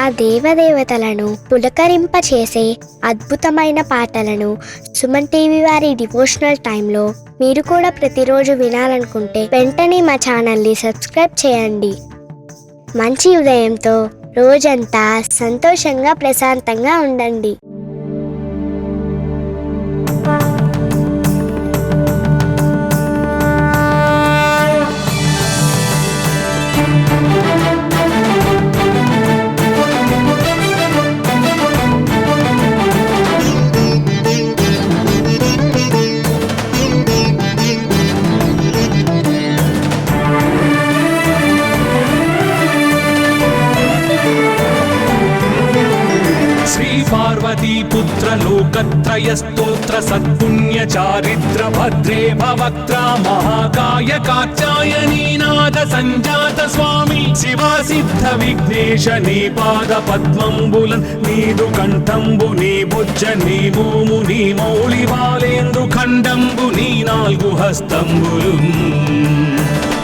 ఆ దేవదేవతలను పులకరింపచేసే అద్భుతమైన పాటలను సుమన్ టీవీ వారి డివోషనల్ టైంలో మీరు కూడా ప్రతిరోజు వినాలనుకుంటే వెంటనే మా ఛానల్ని సబ్స్క్రైబ్ చేయండి. మంచి ఉదయంతో రోజంతా సంతోషంగా ప్రశాంతంగా ఉండండి. पुत्र लोकत्रय स्तोत्र सत्पुण्य चारित्र भद्रे भवक्त्रा महाकाय कात्यायनी नाद संजात स्वामी शिवा सिद्ध विघ्नेश नी पाद पद्मंबुलन् नीदु कंठंबु नी बुज्ज नी भूमु नी मौळि बालेंद्रु खंडंबु नी नाल्गु हस्तंबुलु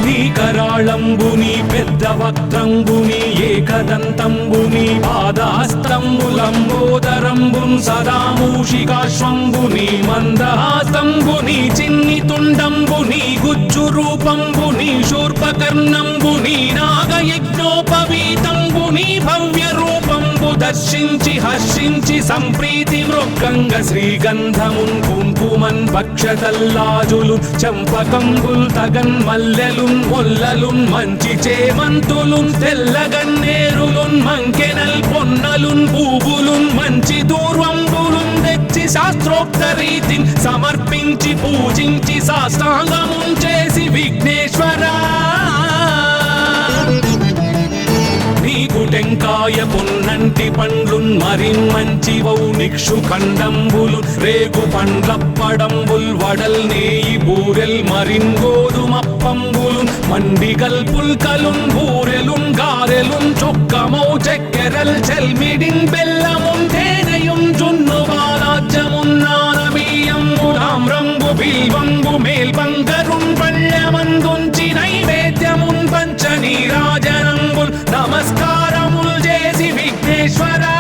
నీ కరాళంబుని పెద్ద వక్త్రంబుని ఏకదంతంబుని పాదహస్తంబులంబోదరంబున్ సదా మూషికాశ్వంబుని మందహాస్తంబుని చిన్ని తుండంబుని గుజ్జు రూపంబుని శూర్పకర్ణంబుని నాగయజ్ఞోపవీతంబుని భవ్య రూపంబు దర్శించి హర్షించి సంప్రీతి మృక్కంగ శ్రీగంధమున్ కుంకుమన్ భక్షతల్లాజులు చంపకంబుల్ తగన్ మల్లెలున్ మొల్లలున్ మంచి చేమంతులున్ తెల్లగన్నేరులున్ మంకెనల్ పొన్నలున్ పూవులున్ మంచి దూర్వంబులున్ తెచ్చి శాస్త్రోక్త రీతిని సమర్పించి పూజించి సాష్టాంగమున్ చేసి విఘ్నేశ్వరా టెంకాయ పొన్నంటి పండ్లున్ మరిన్ మంచివౌ నిక్షు ఖండంబులు రేగు పండ్లప్పడంబుల్ వడల్ నేయి బూరెల్ మరిన్ గోధుమప్పంబులు మండిగల్ పుల్కలున్ బూరెలున్ గారెలున్ చొక్కమౌ చెక్కెరల్ చెల్మిడిన్ బెల్లమున్ తేనెయున్ జున్ను బాలాజ్యమున్ నానబియ్యంబులాం రంగు బిల్వంబు మేల్బంగరున్ పళ్ళమందుంచి నైవేద్యమున్ పంచ నీరాజనంబుల్ నమస్కారముల్ చేసి విఘ్నేశ్వరా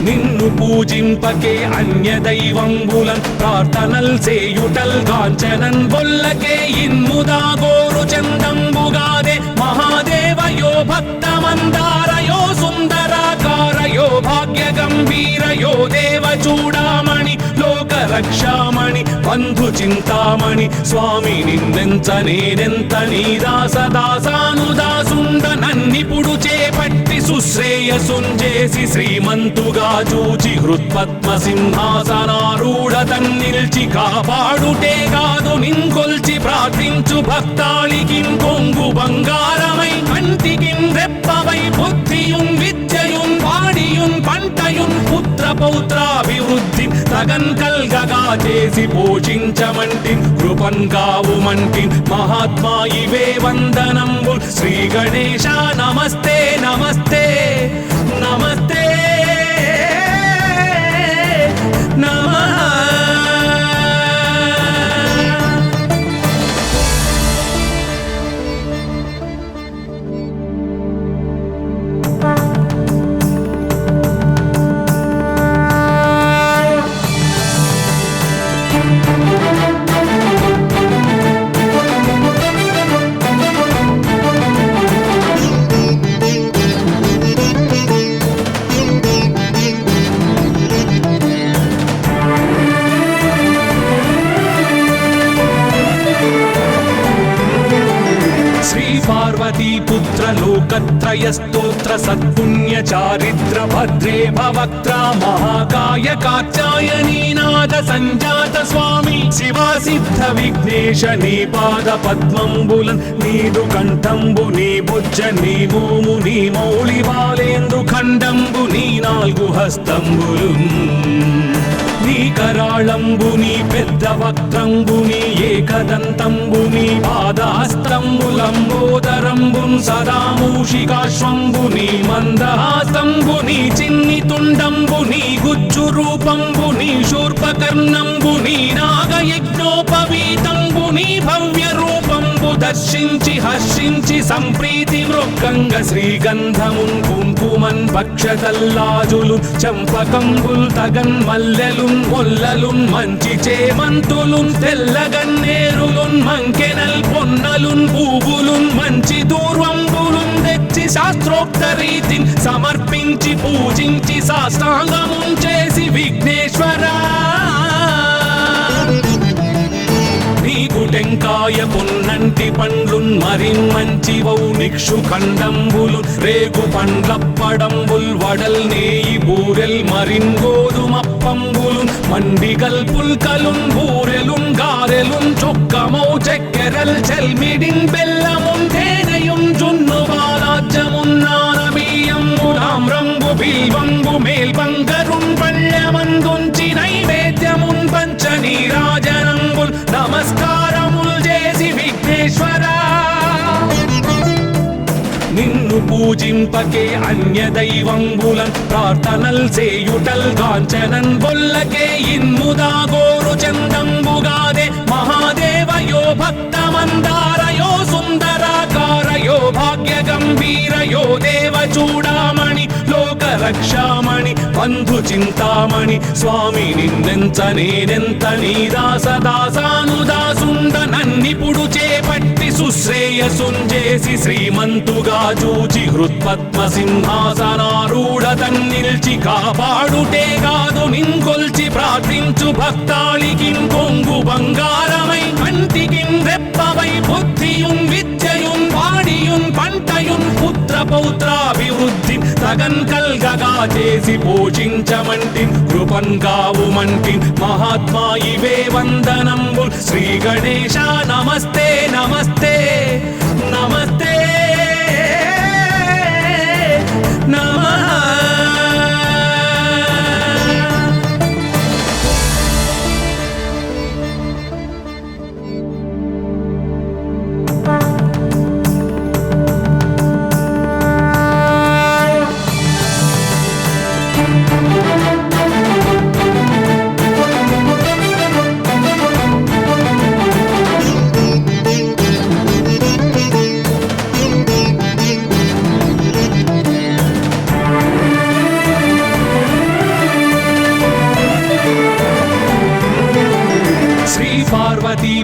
నిన్ను పూజింపకే అన్య దైవంబులన్ ప్రార్థనల్ సేయుటల్ కాంచనన్ బొల్లకే ఇన్ముదా గోరు చందంబుగాదే మహాదేవయో భక్తమందారయో సుందరాకారయో భాగ్య గంభీరయో దేవ చూడామణి లోక రక్షామణి బంధు చింతామణి స్వామి నిన్నెంత నేనెంత నీ దాసదాసానుదాసుండ నన్నిపుడు చేపట్టి సుశ్రేయసుంజేసి శ్రీమంతుగా చూచి హృత్పద్మ సింహాసనారూఢ తన్నిల్చి కాపాడుటే కాదు నింకొల్చి ప్రార్థించు భక్తాళికి కొంగు బంగారమై కంటికి రెప్పవై బుద్ధియున్ విద్యయున్ వాడియున్ పంటయున్ పుత్ర పౌత్రాభివృద్ధి తగన్ కల్గగా చేసి పోషించమంటి కృపన్ కావుమంటి మహాత్మా ఇవే వందనంబు శ్రీ గణేశ నమస్తే నమస్తే నమస్తే నమః. पुत्र लोकत्रय स्तोत्र सत्पुण्य चारित्र भद्रे भवक्त्रा महाकाय कात्यायनी नाद संजात स्वामी शिवा सिद्ध विघ्नेश नी पाद पद्मंबुलन् नीदु कंठंबु नी बुज्ज नी भूमु नी मौळि बालेंद्रु खंडंबु नी नाल्गु हस्तंबुलु నీ కరాళంబుని పెద్ద వక్త్రంబుని ఏకదంతంబుని పాదహస్తంబులంబోదరంబున్ సదా మూషికాశ్వంబుని మందహాస్తంబుని చిన్ని తుండంబుని గుజ్జు రూపంబుని శూర్పకర్ణంబుని నాగయజ్ఞోపవీతంబుని భవ్య రూపంబు రూపంబు దర్శించి హర్షించి సంప్రీతి మృక్కంగ శ్రీగంధమున్ కుంకుమన్ పక్షతల్లాజులు చంపకంబుల్ తగన్ మల్లెలున్ మొల్లలున్ మంచి చేమంతులున్ తెల్లగన్నేరులున్ మంకెనల్ పొన్నలున్ పూవులున్ మంచి దూర్వంబులున్ తెచ్చి శాస్త్రోక్త రీతిని సమర్పించి పూజించి సాష్టాంగమున్ చేసి విఘ్నేశ్వరా నీకు టెంకాయ పొన్నంటి పండ్లున్ మరిన్మంచివౌ నిక్షు ఖండంబులు రేగు పండ్లప్పడంబుల్ వడల్ నేయి బూరెల్ మరిన్ గోధుమప్పంబులు మండిగల్ పుల్కలున్ బూరెలున్ గారెలున్ చొక్కమౌ చెక్కెరల్ చెల్మిడిన్ బెల్లమున్ తేనెయున్ జున్ను బాలాజ్యమున్ నానబియ్యంబులామ్రంబు బిల్వంబు మేల్బంగరున్ పళ్ళమందుంచి నైవేద్యమున్ పంచ నీరాజనంబుల్ నమస్కారముల్ చేసి విఘ్నేశ్వరా నిన్ను పూజింపకే అన్య దైవంబులన్ ప్రార్థనల్ సేయుటల్ కాంచనన్ బొల్లకే ఇన్ముదా గోరు చందంబుగాదే మహాదేవయో భక్తమందారయో సుందరాకారయో భాగ్య గంభీరయో దేవ చూడామణి లోక రక్షామణి బంధు చింతామణి స్వామి నిన్నెంత నేనెంత నీ దాసదాసానుదాసుండ నన్నిపుడు చేపట్టి సుశ్రేయసుంజేసి శ్రీమంతుగా చూచి హృత్పద్మ సింహాసనారూఢ తన్నిల్చి కాపాడుటే కాదు నింకొల్చి ప్రార్థించు భక్తాళికిన్ కొంగు బంగారమై కంటికిన్ రెప్పవై బుద్ధియున్ విద్యయున్ వాడియున్ పంటయున్ పుత్ర పౌత్రాభివృద్ధి తగన్ కల్గగా చేసి పోషించమంటి కృపన్ కావుమంటి మహాత్మా ఇవే వందనంబు శ్రీ గణేశ నమస్తే నమస్తే నమస్తే నమః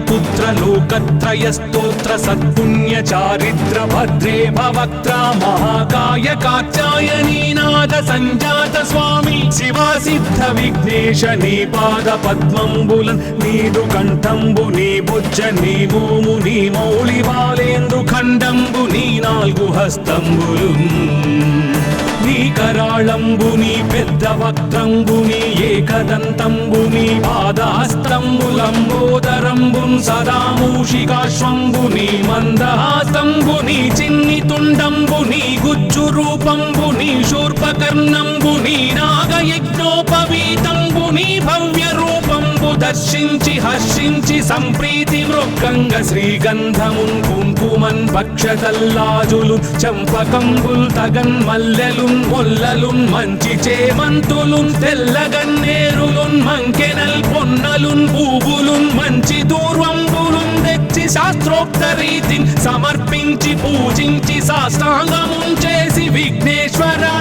पुत्र लोकत्रय स्तोत्र सत्पुण्य चारिद्र भद्रे भवक्त्रा महाकाय कात्यायनी नाद संजात स्वामी शिवा सिद्ध विघ्नेश नी पाद पद्मंबुलन नीदु कंठंबु नी भुज नी भूमु नी मौళి బాలేందు ఖండంబు నీ నాలుగు హస్తంబులున్ నీ కరాళంబు నీ పెద్ద వక్త్రంబు నీ ఏకదంతంబు నీ పాదహస్తంబులంబోదరంబు సదా మూషికాశ్వంబు నీ మందహాసంబు నీ చిన్ని తుండంబు నీ గుజ్జు రూపంబు నీ శూర్పకర్ణంబు నీ నాగయజ్ఞోపవీతంబు నీ భవ్య రూపంబు దర్శించి హర్షించి సంప్రీతి మృక్కంగ శ్రీగంధమున్ కుంకుమన్ పక్షతల్లాజులు చంపకంబుల్ తగన్ మల్లెలున్ మొల్లలున్ మంచి చేమంతులున్ తెల్లగన్నేరులున్ మంకెనల్ పొన్నలున్ పూవులున్ మంచి దూర్వంబులున్ తెచ్చి శాస్త్రోక్త రీతిని సమర్పించి పూజించి సాష్టాంగమున్ చేసి విఘ్నేశ్వరా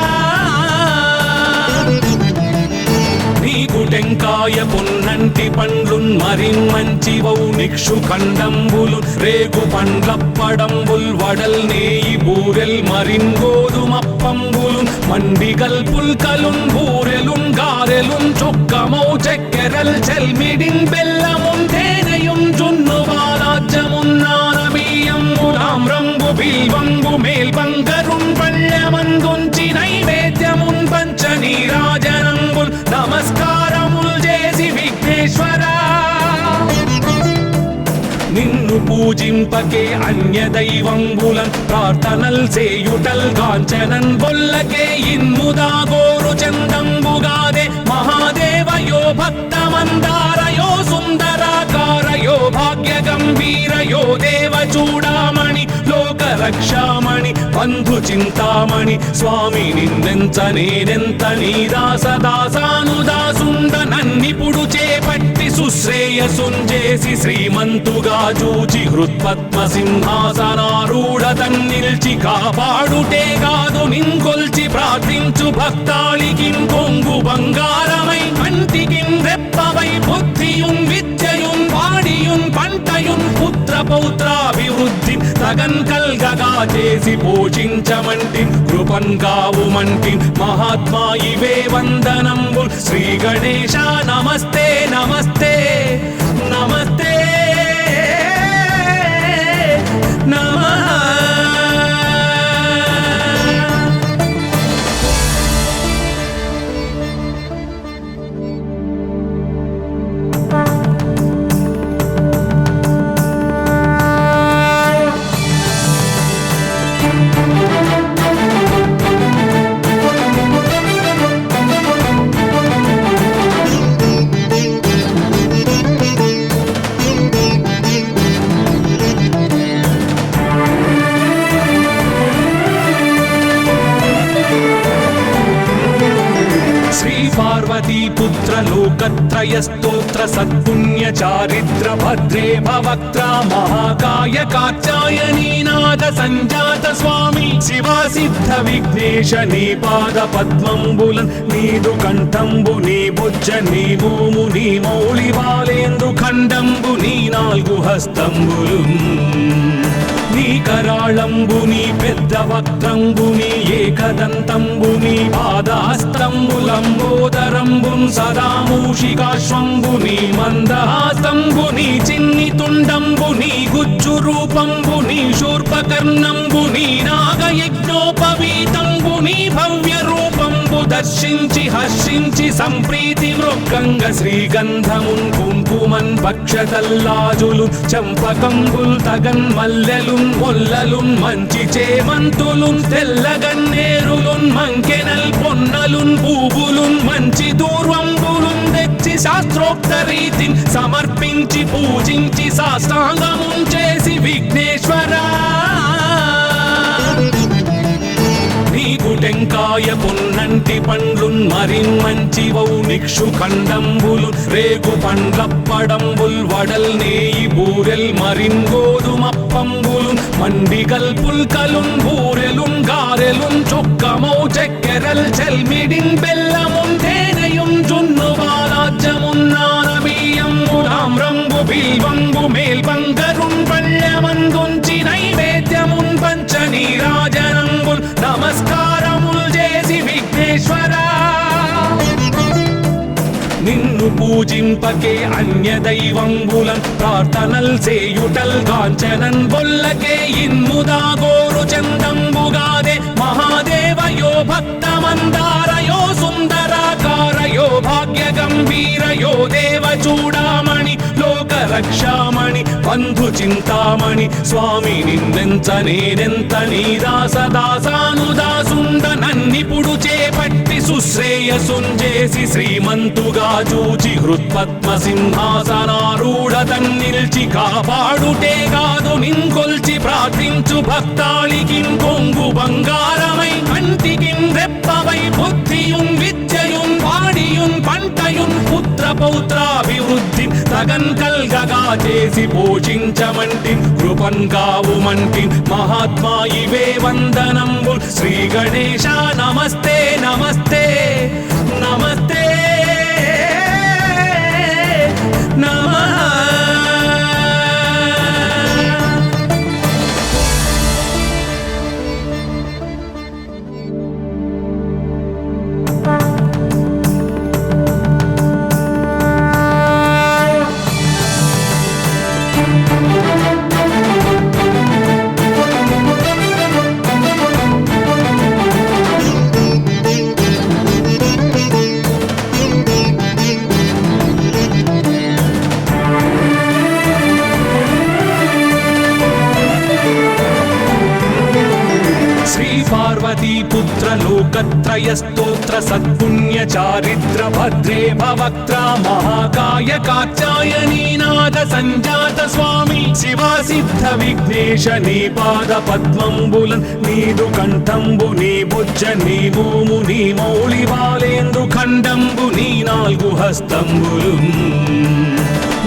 నీకు టెంకాయ పొన్నంటి పండ్లున్ మరిన్మంచివౌ నిక్షు ఖండంబులు రేగు పండ్లప్పడంబుల్ వడల్ నేయి బూరెల్ మరిన్ గోధుమప్పంబులు మండిగల్ పుల్కలున్ బూరెలున్ గారెలున్ చొక్కమౌ చెక్కెరల్ చెల్మిడిన్ బెల్లమున్ తేనెయున్ జున్ను బాలాజ్యమున్ నానబియ్యంబులామ్రంబు బిల్వంబు మేల్బంగరున్ పళ్ళమందుంచి నైవేద్యమున్ పంచ నీరాజనంబుల్ నమస్కారముల్ చేసి విఘ్నేశ్వరా నిన్ను పూజింపకే అన్య దైవంబులన్ ప్రార్థనల్ సేయుటల్ కాంచనన్ బొల్లకే ఇన్ముదా గోరు చందంబుగాదే మహాదేవయో భక్తమందారయో సుందరాకారయో భాగ్య గంభీరయో దేవ చూడామణి లోక రక్షామణి బంధు చింతామణి స్వామి నిన్నెంత నేనెంత నీ దాసదాసానుదాసుండ నన్నిపుడు చేపట్టి సుశ్రేయసుంజేసి శ్రీమంతుగా జూచి హృత్పద్మ సింహాసనారూఢతన్ నిల్చి కాపాడుటే కాదు నింకొల్చి ప్రార్థించు భక్తాళికిన్ కొంగు బంగారమై కంటికిన్ రెప్పవై బుద్ధియున్ విద్యయున్ వాడియున్ పంటయున్ పుత్ర పౌత్రాభివృద్ధి తగన్ కల్గగా చేసి పోషించమంటి కృపన్ కావుమంటి మహాత్మా ఇవే వందనంబుల్ శ్రీ గణేశ నమస్తే నమస్తే నమస్తే నమః. పార్వతీపుత్ర లోకత్రయ స్తోత్ర సత్పుణ్య చారిత్ర భద్రే భవక్త్ర మహాకాయ కాచాయనీనాథ సంజాత స్వామి శివా సిద్ధ విఘ్నేశ నీ పాద పద్మంబులన్ నీదు కంఠంబు నీ బుజ్జ నీ మోము నీ మౌళి బాలేందు ఖండంబు నీ నాలుగు హస్తంబులు నీ కరాళంబు నీ పెద్ద వక్త్రంబు నీ ఏకదంతంబు నీ పాదహస్తంబులంబోదరంబుం సదా మూషికాశ్వంబు నీ మందహాసంబు నీ చిన్ని తుండంబు నీ గుజ్జు రూపంబు నీ శూర్పకర్ణంబు నీ నాగయజ్ఞోపవీతంబు నీ భవ్య రూపంబు దర్శించి హర్షించి సంప్రీతి మృక్కంగ శ్రీగంధమున్ కుంకుమన్ భక్షతల్లాజులు చంపకంబుల్ తగన్ మల్లెలున్ మొల్లలున్ మంచి చేమంతులున్ తెల్లగన్నేరులున్ మంకెనల్ పొన్నలున్ పూవులున్ మంచి దూర్వంబులున్ తెచ్చి శాస్త్రోక్త రీతిని సమర్పించి పూజించి సాష్టాంగమున్ చేసి విఘ్నేశ్వరా నీకు టెంకాయ పొన్నంటి పండ్లున్ మరిన్ మంచివౌ నిక్షు ఖండంబులు రేగు పండ్లప్పడంబుల్ వడల్ నేయి బూరెల్ మరిన్ గోధుమప్పంబులు మండిగల్ పుల్కలున్ బూరెలున్ గారెలున్ చొక్కమౌ చెక్కెరల్ చెల్మిడిన్ బెల్లమున్ తేనెయున్ జున్ను బాలాజ్యమున్ నానబియ్యంబులాం రంగు బిల్వంబు మేల్బంగరున్ పళ్ళెమందుంచి నైవేద్యమున్ పంచ నీరాజనంబుల్ నమస్కారముల్ చేసి విఘ్నేశ్వరా నిన్ను పూజింపకే అన్య దైవంబులన్ ప్రార్థనల్ సేయుటల్ కాంచనన్ బొల్లకే ఇన్ముదా గోరు చందంబుగాదే మహాదేవయో భక్తమందారయో సుందరాకారయో భాగ్య గంభీరయో దేవ చూడామణి లోక రక్షామణి బంధు చింతామణి స్వామి నిన్నెంత నేనెంత నీ దాసదాసానుదాసుండ నన్నిపుడు చేపట్టి సుశ్రేయసుంజేసి శ్రీమంతుగా చూచి హృత్పద్మ సింహాసనారూఢతన్ నిల్చి కాపాడుటే కాదు నింకొల్చి ప్రార్థించు భక్తాళికిన్ కొంగు బంగారమై కంటికిన్ రెప్పవై బుద్ధియున్ విద్యయున్ వాడియున్ పంటయున్ పుత్ర పౌత్రాభివృద్ధి తగన్ కల్గగా చేసి పోషించమంటి కృపన్ కావుమంటి మహాత్మా ఇవే వందనంబుల్ శ్రీ గణేశ నమస్తే నమస్తే నమస్తే నమః. पार्वती पुत्र लोकत्रय स्तोत्र सत्पुण्य चारित्र भद्रे भवक्त्रा महाकाय कात्यायनी नाद संजात स्वामी शिवा सिद्ध विघ्नेश नी पाद पद्मंबुलन् नीदु कंठंबु नी बुज्ज नी भूमु नी मौళి బాలేందు ఖండంబు నీ నాలుగు హస్తంబులు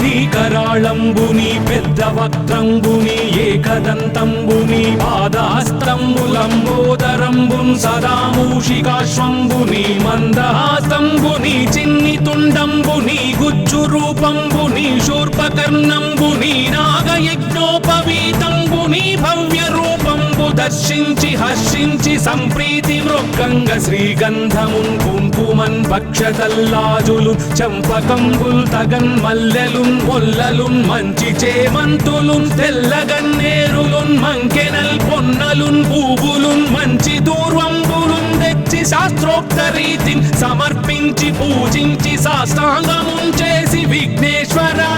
నీ కరాళంబు నీ పెద్ద వక్త్రంబు నీ ఏకదంతంబు నీ పాదహస్తంబులంబోదరంబున్ సదా మూషికాశ్వంబు నీ మందహాస్తంబు నీ చిన్ని తుండంబు నీ గుజ్జు రూపంబు నీ శూర్పకర్ణంబు నీ నాగయజ్ఞోపవీతంబు నీ భవ్య రూపంబు దర్శించి హర్షించి సంప్రీతి మృక్కంగ శ్రీగంధమున్ కుంకుమన్ భక్షతల్లాజులు చంపకంబుల్ తగన్ మల్లెలున్ మొల్లలున్ మంచి చేమంతులున్ తెల్లగన్నేరులున్ మంకెనల్ పొన్నలున్ పూవులున్ మంచి దూర్వంబులున్ తెచ్చి శాస్త్రోక్త రీతిని సమర్పించి పూజించి సాష్టాంగమున్ చేసి విఘ్నేశ్వరా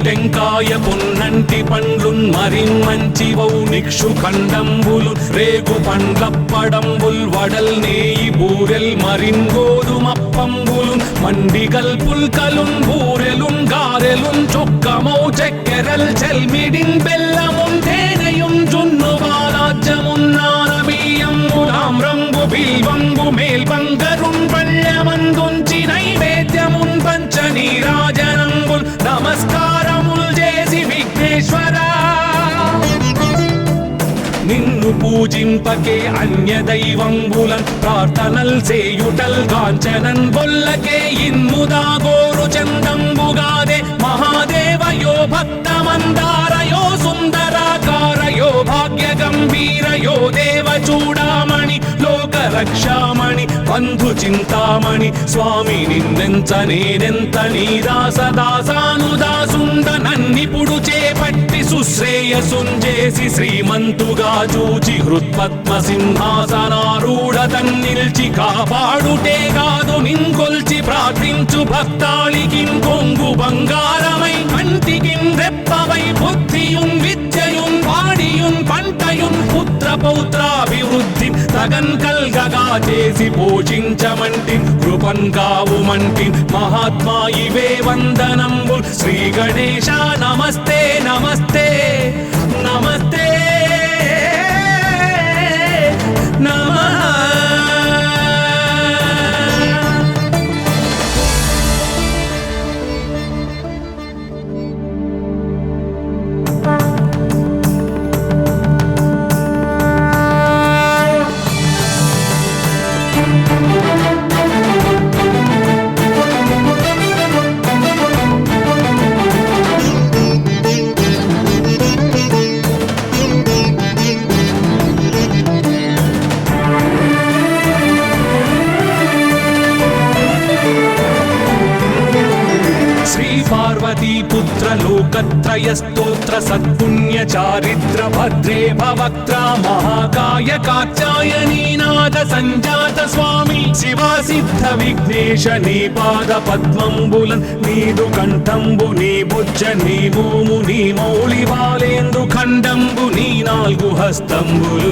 టెంకాయ పొన్నంటి పండ్లున్ మరిన్ మంచి వౌ నిక్షు ఖండంబులు రేగు పండ్లప్పడంబుల్ వడల్ నేయి బూరెల్ మరిన్ గోధుమప్పంబులున్ మండిగల్ పుల్కలున్ బూరెలున్ గారెలున్ చొక్కమౌ చక్కెరల్ చెల్మిడిన్ బెల్లమున్ తేనెయున్ జున్ను బాలాజ్యమున్ నానబియ్యంబులామ్రంబు బిల్వంబు మేల్బంగరున్ పళ్ళమందుంచి నైవేద్యమున్ పంచ నీరాజనంబుల్ నమస్కారముల్ చేసి విఘ్నేశ్వరా నిన్ను పూజింపకే అన్య దైవంబులన్ ప్రార్థనల్ సేయుటల్ కాంచనన్ బొల్లకే ఇన్ముదా గోరు చందంబుగాదే మహాదేవయో భక్తమందారయో సుందరాకారయో భాగ్య గంభీరయో దేవ చూడామణి లోక రక్షామణి బంధు చింతామణి స్వామి నిన్నెంత నేనెంత నీ దాసదాసానుదాసుండ నన్నిపుడు చేపట్టి సుశ్రేయసుంజేసి శ్రీమంతుగా చూచి హృత్పద్మ సింహాసనారూఢ తన్నిల్చి కాపాడుటే కాదు నింకొల్చి ప్రార్థించు భక్తాళికిం కొంగు బంగారమై కంటికిం రెప్పవై బుద్ధియున్ విద్యయున్ వాడియున్ పంటయున్ పుత్ర పౌత్రాభివృద్ధి తగన్ కల్గగా చేసి పోషించమంటి కృపన్ కావుమంటి మహాత్మా ఇవే వందనంబు శ్రీ గణేశ నమస్తే నమస్తే నమస్తే నమః पार्वती पुत्र लोकत्रय स्तोत्र सत्पुण्य चारित्र भद्रे भवक्त्रा महाकाय कात्यायनी नाद संजात स्वामी शिवा सिद्ध विघ्नेश नी पाद पद्मंबुलन् नीदु कंठंबु नी बुज्ज नी भूमु नी मौళి బాలేందు ఖండంబు నీ నాలుగు హస్తంబులు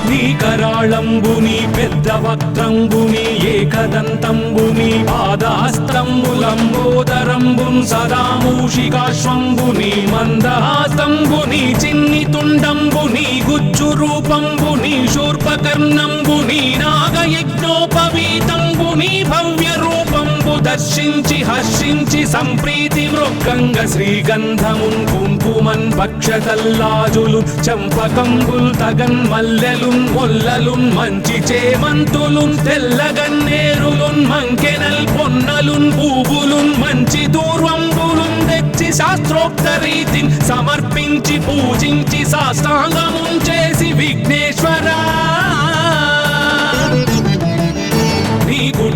నీ కరాళంబు నీ పెద్ద వక్త్రంబు నీ ఏకదంతంబు నీ పాదహస్తంబులంబోదరంబున్ సదా మూషికాశ్వంబు నీ మందహాస్తంబు నీ చిన్ని తుండంబు నీ గుజ్జు రూపంబు నీ శూర్పకర్ణంబు నీ నాగయజ్ఞోపవీతంబు నీ భవ్య రూపంబు దర్శించి హర్షించి సంప్రీతి మృక్కంగ శ్రీగంధమున్ కుంకుమన్ భక్షతల్లాజులు చంపకంబుల్ తగన్ మల్లెలున్ మొల్లలున్ మంచి చేమంతులున్ తెల్లగన్నేరులున్ మంకెనల్ పొన్నలున్ పూవులున్ మంచి దూర్వంబులున్ తెచ్చి శాస్త్రోక్త రీతిని సమర్పించి పూజించి సాష్టాంగమున్ చేసి విఘ్నేశ్వరా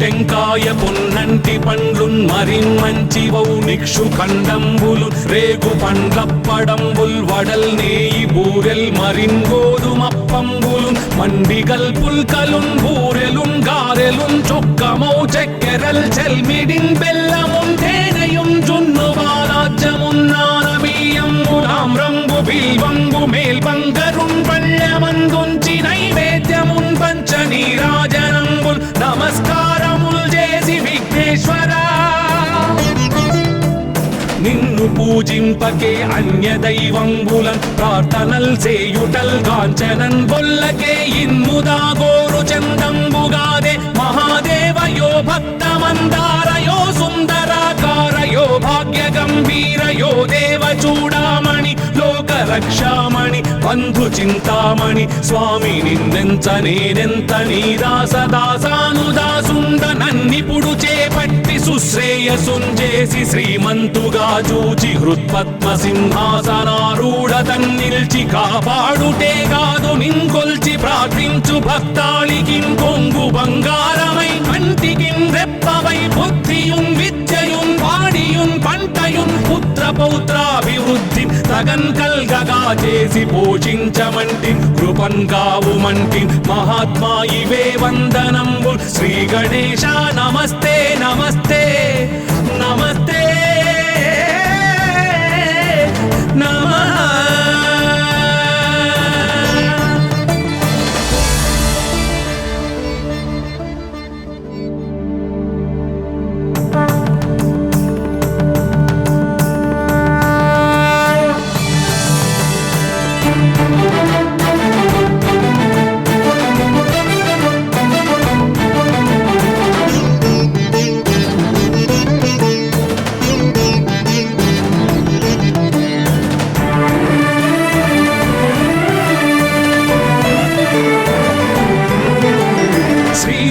టెంకాయ పొన్నంటి పండ్లున్ మరిన్ మంచి వౌ నిక్షు ఖండంబులు రేగు పండ్లప్పడంబుల్ వడల్ నేయి బూరెల్ మరిన్ గోధుమప్పంబులు మండిగల్ పుల్కలున్ బూరెలున్ గారెలున్ చొక్కమౌ చక్కెరల్ చెల్మిడిన్ బెల్లమున్ తేనెయున్ జున్ను బాలాజ్యమున్ నానబియ్యంబులామ్రంబు బిల్వంబు పూజింపకే అన్య దైవంబులన్ ప్రార్థనల్ సేయుటల్ కాంచనన్ బొల్లకే ఇన్ముదాగోరు చందంబుగాదే మహాదేవయో భక్తమందారయో సుందరాకారయో భాగ్య గంభీరయో దేవ చూడామణి లోక రక్షామణి బంధు చింతామణి స్వామి నిన్నెంత నేనెంత నీ దాసదాసానుదాసుండ నన్నిపుడు చేపట్టి సుశ్రేయసుంజేసి శ్రీమంతుగా చూచి హృత్పద్మ సింహాసనారూఢ తన్నిల్చి కాపాడుటే కాదు నింకొల్చి ప్రార్థించు భక్తాళికిం కొంగు బంగారమై కంటికిం రెప్పవై బుద్ధియుం విద్యయుం వాడియుం పంటయుం పుత్ర పౌత్రాభివృద్ధి తగన్ కల్గగా చేసి పోషించమంటి కృపన్ కావుమంటి మహాత్మా ఇవే వందనంబు శ్రీ గణేశ నమస్తే నమస్తే నమస్తే నమః.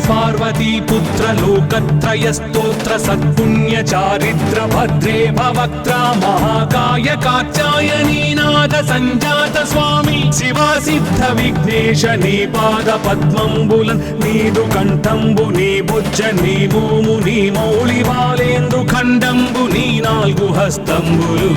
పార్వతీపుత్ర లోకత్రయ స్తోత్ర సత్పుణ్య చారిత్ర భద్రే భవక్త్ర మహాకాయ కాత్యాయనీనాథ సంజాత స్వామి శివా సిద్ధ విఘ్నేశ నీ పాద పద్మంబులన్ నీదు కంఠంబు నీ బుజ్జ నీ భూము నీ మౌళి బాలేందు ఖండంబు నీ నాలుగు హస్తంబులు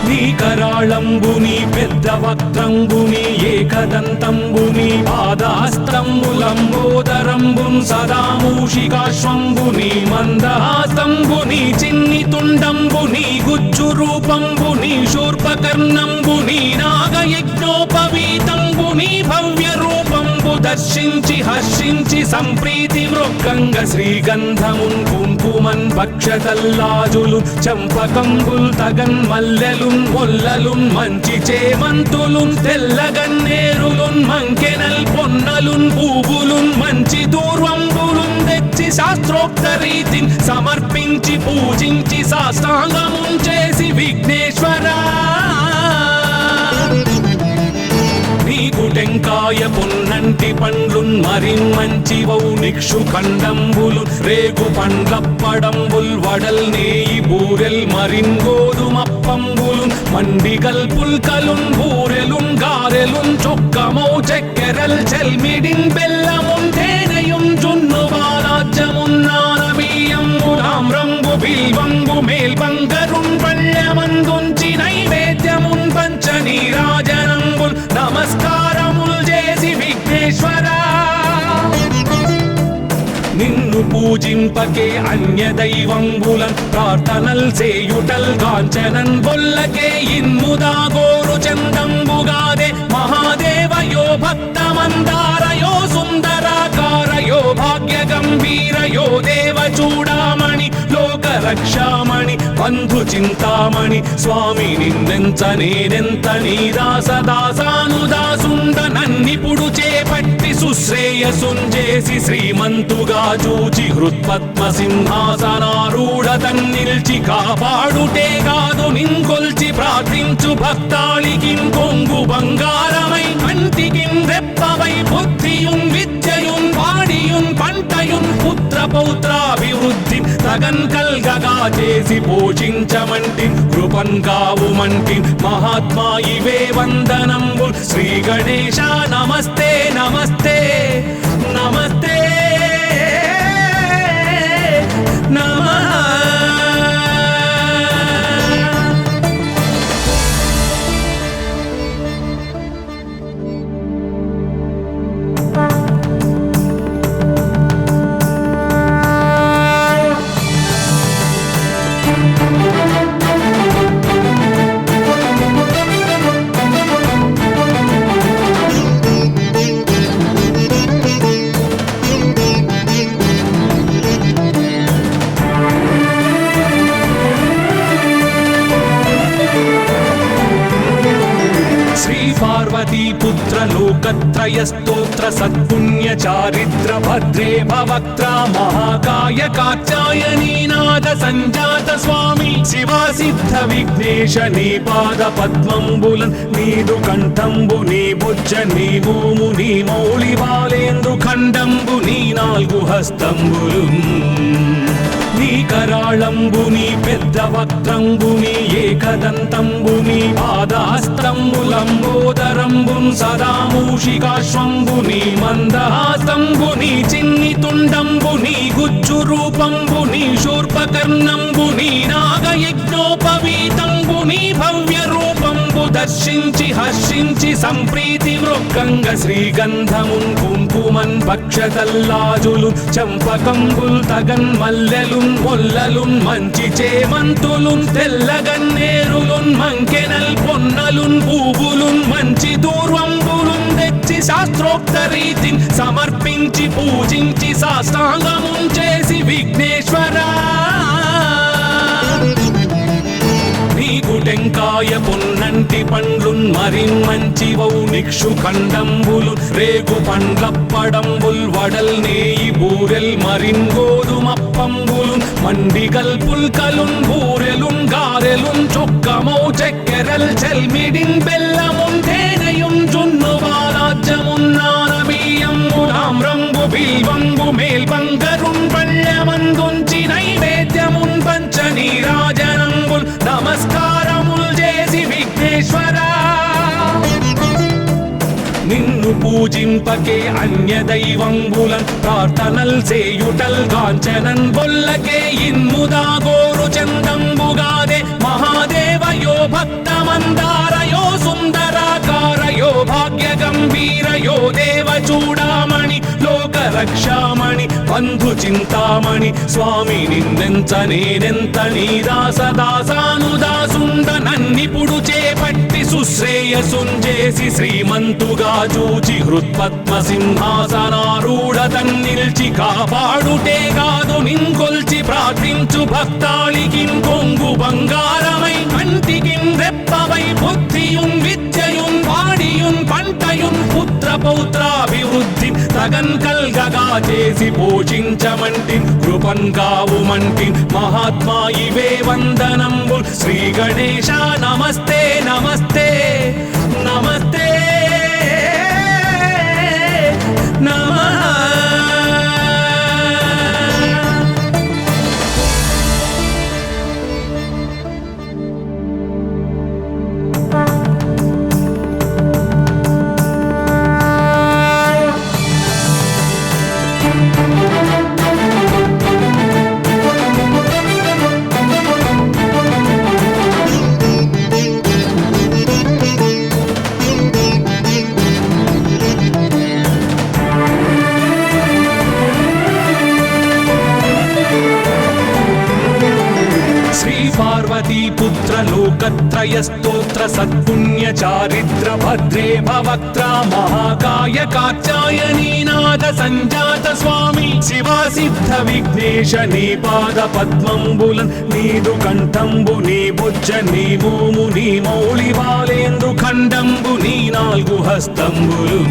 నీ కరాళంబు నీ పెద్ద వక్త్రంబు నీ ఏకదంతంబు నీ పాదహస్తంబులంబోదరంబుం సదా మూషికాశ్వంబు నీ మందహాస్తంబు నీ చిన్ని తుండంబు నీ గుజ్జు రూపంబు నీ శూర్పకర్ణంబు నీ నాగయజ్ఞోపవీతంబు నీ భవ్య రూపంబు దర్శించి హర్షించి సంప్రీతి మృక్కంగ శ్రీగంధమున్ కుంకుమన్ భక్షతల్లాజులు చంపకంబుల్ తగన్ మల్లెలున్ మొల్లలున్ మంచి చేమంతులున్ తెల్లగన్నేరులున్ మంకెనల్ పొన్నలున్ పూవులున్ మంచి దూర్వంబులున్ తెచ్చి శాస్త్రోక్త రీతిని సమర్పించి పూజించి సాష్టాంగమున్ చేసి విఘ్నేశ్వరా నీకు టెంకాయ పొన్నంటి పండ్లున్ మరిన్మంచివౌ నిక్షు ఖండంబులు రేగు పండ్లప్పడంబుల్ వడల్ నేయి బూరెల్ మరిన్ గోధుమప్పంబులు మండిగల్ పుల్కలున్ బూరెలున్ గారెలున్ చొక్కమౌ చెక్కెరల్ చెల్మిడిన్ బెల్లమున్ తేనెయున్ జున్ను బాలాజ్యమున్ నానబియ్యంబు తామ్రంబు బిల్వంబు మేల్బంగరున్ పళ్ళెమందుంచి నైవేద్యమున్ పంచ నీరాజనంబుల్ నమస్కారముల్ చేసి విఘ్నేశ్వరా నిన్ను పూజింపకే అన్య దైవంబులన్ ప్రార్థనల్ సేయుటల్ కాంచనన్ బొల్లకే ఇన్ముదాగోరు చందంబుగాదే మహాదేవయో భక్తమందారయో సుందరాకారయో భాగ్య గంభీరయో దేవ చూడామణి లోక రక్షామణి బంధు చింతామణి స్వామి నిన్నెంత నేనెంత నీ దాసదాసానుదాసుండ నన్నిపుడు చేపట్టి సుశ్రేయసుంజేసి శ్రీమంతుగా చూచి హృత్పద్మ సింహాసనారూఢ తన్నిల్చి కాపాడుటే కాదు నింకొల్చి ప్రార్థించు భక్తాళికిం కొంగు బంగారమై కంటికిం రెప్పవై బుద్ధియుం విద్యయుం వాడియుం పంటయుం పుత్ర పౌత్రాభివృద్ధి తగన్ కల్గగా చేసి పోషించమంటి కృపన్ కావుమంటి మహాత్మా ఇవే వందనంబు శ్రీ గణేశ నమస్తే నమస్తే నమస్తే నమః. పార్వతీ పుత్ర లోకత్రయ స్తోత్ర సత్పుణ్య చారిత్ర భద్రే భవక్త్ర మహాకాయ కాత్యాయనీనాథ సంజాత స్వామి శివా సిద్ధ విఘ్నేశ నీ పాద పద్మంబులన్ నీదు కంఠంబు నీ బుజ్జ నీ భూము నీ మౌళి బాలేందు ఖండంబు నీ నాలుగు హస్తంబులు నీ కరాళంబుని పెద్ద వక్త్రంబుని ఏకదంతంబుని పాదహస్తంబులంబోదరంబున్ సదా మూషికాశ్వంబుని మందహాసంబుని చిన్ని తుండంబుని గుజ్జు రూపంబుని శూర్పకర్ణంబుని నాగయజ్ఞోపవీతంబుని భవ్య రూపంబు దర్శించి హర్షించి సంప్రీతి వృక్కంగ శ్రీగంధమున్ కుంకుమన్ భక్షతల్లాజులు చంపకంబుల్ తగన్ మల్లెలున్ మొల్లలున్ మంచి చేమంతులున్ తెల్లగన్నేరులున్ మంకెనల్ పొన్నలున్ పూవులున్ మంచి దూర్వంబులున్ తెచ్చి శాస్త్రోక్త రీతిని సమర్పించి పూజించి సాష్టాంగమున్ చేసి విఘ్నేశ్వరా నీకు టెంకాయ పొన్నంటి పండ్లున్ మరిన్మంచివౌ నిక్షు ఖండంబులు రేగు పండ్లప్పడంబుల్ వడల్ నేయి బూరెల్ మరిన్ గోధుమప్పంబులు మండిగల్ పుల్కలున్ బూరెలున్ గారెలున్ చొక్కమౌ చెక్కెరల్ చెల్మిడిన్ బెల్లమున్ తేనెయున్ జున్ను బాలాజ్యమున్ నానబియ్యంబులాం రంగు బిల్వంబు మేల్బంగరున్ పళ్ళమందుంచి నైవేద్యమున్ పంచ నీరాజనంబుల్ నమస్కారముల్ చేసి విఘ్నేశ్వరా నిన్ను పూజింపకే అన్య దైవంబులన్ ప్రార్థనల్ సేయుటల్ కాంచనన్ బొల్లకే ఇన్ముదా గోరు చందంబుగాదే మహాదేవయో భక్తమందారయో సుందరాకారయో భాగ్య గంభీరయో దేవ చూడామణి లోక రక్షామణి బంధు చింతామణి స్వామి నిన్నెంత నేనెంత నీ దాసదాసానుదాసుండ నన్నిపుడు చేపట్టి సుశ్రేయసుంజేసి శ్రీమంతుగా చూచి హృత్పద్మ సింహాసనారూఢ తన్నిల్చి కాపాడుటే కాదు నింకొల్చి ప్రార్థించు భక్తాళికిన్ కొంగు బంగారమై కంటికిన్ రెప్పవై బుద్ధియున్ విద్యయున్ వాడియున్ పంటయున్ పుత్ర పౌత్రాభివృద్ధి తగన్ కల్గగా చేసి పోషించమంటి కృపన్ కావుమంటి మహాత్మా ఇవే వందనంబు శ్రీ గణేశ నమస్తే నమస్తే నమస్తే నమః పుత్ర లోకత్రయ స్తోత్ర సత్పుణ్య చారిత్ర భద్రే భవక్త్ర మహాకాయ కాత్యాయనీనాథ సంజాత స్వామి శివా సిద్ధ విఘ్నేశ నీ పాద పద్మంబులన్ నీదు కంఠంబు నీ బుజ్జ నీ భూము నీ మౌళి బాలేందు ఖండంబు నీ నాలుగు హస్తంబులు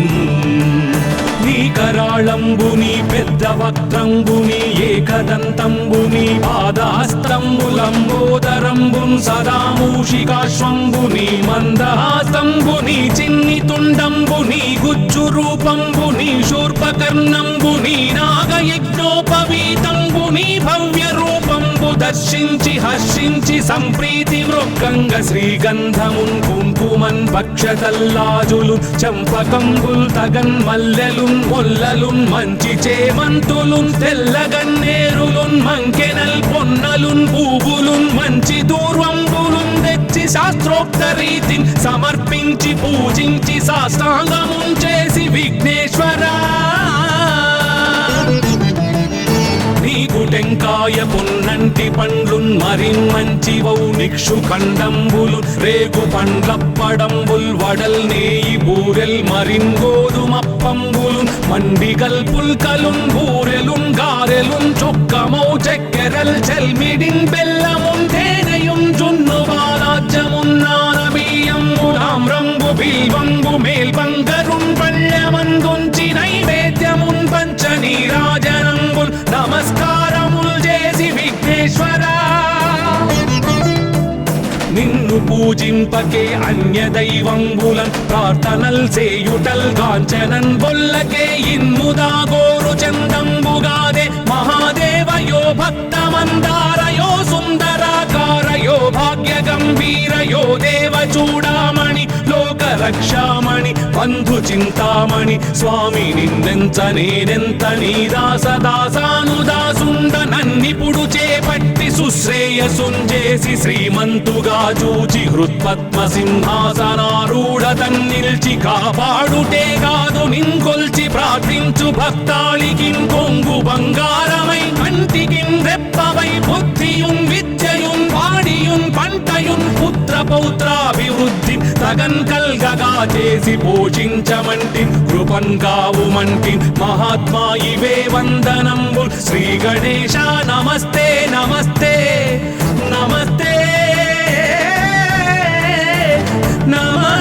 నీ కరాళంబుని పెద్ద వక్త్రంబుని ఏకదంతంబుని పాదహస్తంబులంబోదరంబున్ సదా మూషికాశ్వంబుని మందహాసంబుని చిన్ని తుండంబుని గుజ్జు రూపంబుని శూర్పకర్ణంబుని నాగయజ్ఞోపవీతంబుని భవ్య రూపంబు దర్శించి హర్షించి సంప్రీతి వృక్కంగ శ్రీగంధమున్ కుంకుమన్ భక్షతల్లాజులు చంపకంబుల్ తగన్ మల్లెలున్ మొల్లలున్ మంచి చేమంతులున్ తెల్లగన్నేరులున్ మంకెనల్ పొన్నలున్ పూవులున్ మంచి దూర్వంబులున్ తెచ్చి శాస్త్రోక్త రీతిని సమర్పించి పూజించి సాష్టాంగమున్ చేసి విఘ్నేశ్వరా నీకు టెంకాయ పొన్నంటి పండ్లున్ మరిన్మంచివౌ నిక్షు ఖండంబులు రేగు పండ్లప్పడంబుల్ వడల్ నేయి బూరెల్ మరిన్ గోధుమప్పంబులు మండిగల్ పుల్కలున్ బూరెలున్ గారెలున్ చొక్కమౌ చెక్కెరల్ చెల్మిడిన్ బెల్లమున్ తేనెయున్ జున్ను బాలాజ్యమున్ నానబియ్యంబులాం రంగు బిల్వంబు మేల్ పూజింపకే అన్య దైవంబులన్ ప్రార్థనల్ సేయుటల్ గాంచనన్ బొల్లకే ఇన్ముదా గోరు చందంబుగాదే మహాదేవయో భక్తమందారయో సుందరాకారయో భాగ్య గంభీరయో దేవ చూడామణి లోక రక్షామణి బంధు చింతామణి స్వామి నిన్నెంత నేనెంత నీ దాసదాసానుదాసుండ నన్నిపుడు చేపట్టి సుశ్రేయసుంజేసి శ్రీమంతుగా చూచి హృత్పద్మ సింహాసనారూఢ తన్నిల్చి కాపాడుటే కాదు నింకొల్చి ప్రార్థించు భక్తాళికిన్ కొంగు బంగారమై కంటికిన్ రెప్పవై బుద్ధియున్ విద్యయున్ వాడియున్ పంటయున్ పుత్ర పౌత్రాభివృద్ధి తగన్ కల్గగా చేసి పోషించమంటి కృపన్ కావుమంటి మహాత్మా ఇవే వందనంబు శ్రీ గణేశ నమస్తే నమస్తే నమస్తే నమః.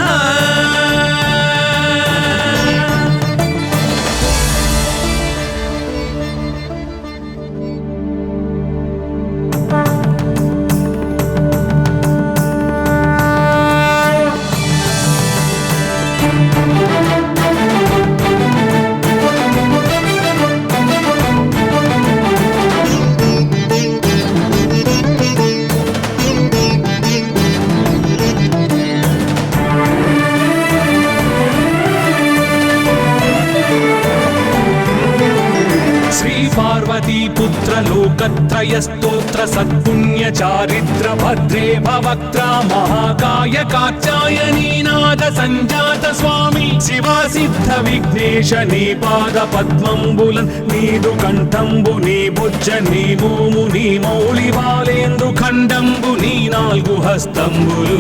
పార్వతీపుత్ర లోకత్రయ స్తోత్ర సత్పుణ్య చారిత్ర భద్రే భవక్త్ర మహాకాయ కాచాయనీనాద సంజాత స్వామి శివా సిద్ధ విఘ్నేశ నీ పాద పద్మంబులన్ నీదు కంఠంబు నీ బుజ్జ నీ భూము నీ మౌళి బాలేందు ఖండంబు నీ నాలుగు హస్తంబులు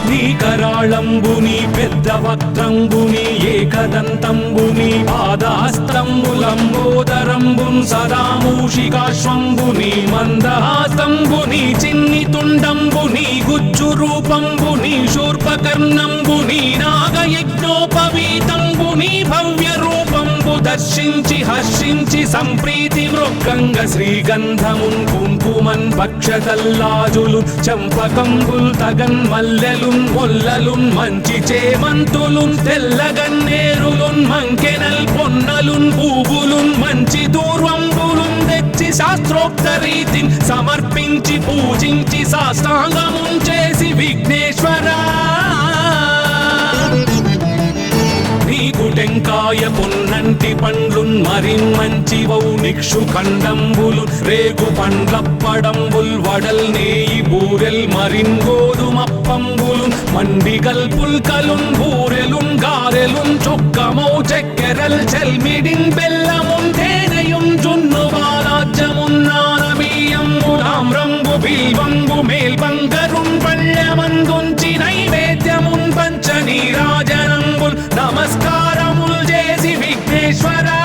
నీ కరాళంబుని పెద్ద వక్త్రంబుని ఏకదంతంబుని పాదాస్తంబులంబోదరంబున్ సదా మూషికాశ్వంబుని మందహాస్తంబుని చిన్ని తుండంబుని గుజ్జు రూపంబుని శూర్పకర్ణంబుని నాగయజ్ఞోపవీతంబుని భవ్య రూపంబు దర్శించి హర్షించి సంప్రీతి మృక్కంగ శ్రీగంధమున్ కుంకుమన్ భక్షతల్లాజులు చంపకంబుల్ తగన్ మల్లెలున్ మొల్లలున్ మంచి చేమంతులున్ తెల్లగన్నేరులున్ మంకెనల్ పొన్నలున్ పూవులున్ మంచి దూర్వంబులున్ తెచ్చి శాస్త్రోక్త రీతిని సమర్పించి పూజించి సాష్టాంగమున్ చేసి విఘ్నేశ్వరా నీకు టెంకాయ పొన్నంటి పండ్లున్ మరిన్మంచివౌ నిక్షు ఖండంబులు రేగు పండ్లప్పడంబుల్ వడల్ నేయి బూరెల్ మరిన్ గోధుమప్పంబులు మండిగల్ పుల్కలున్ బూరెలున్ గారెలున్ చొక్కమౌ చెక్కెరల్ చెల్మిడిన్ బెల్లమున్ తేనెయున్ జున్ను బాలాజ్యమున్ నానబియ్యంబు తామ్రంబు బిల్వంబు మేల్బంగరున్ పళ్ళమందుంచి నైవేద్యమున్ పంచ నీరాజనంబుల్ నమస్కారముల్ చేసి విఘ్నేశ్వరా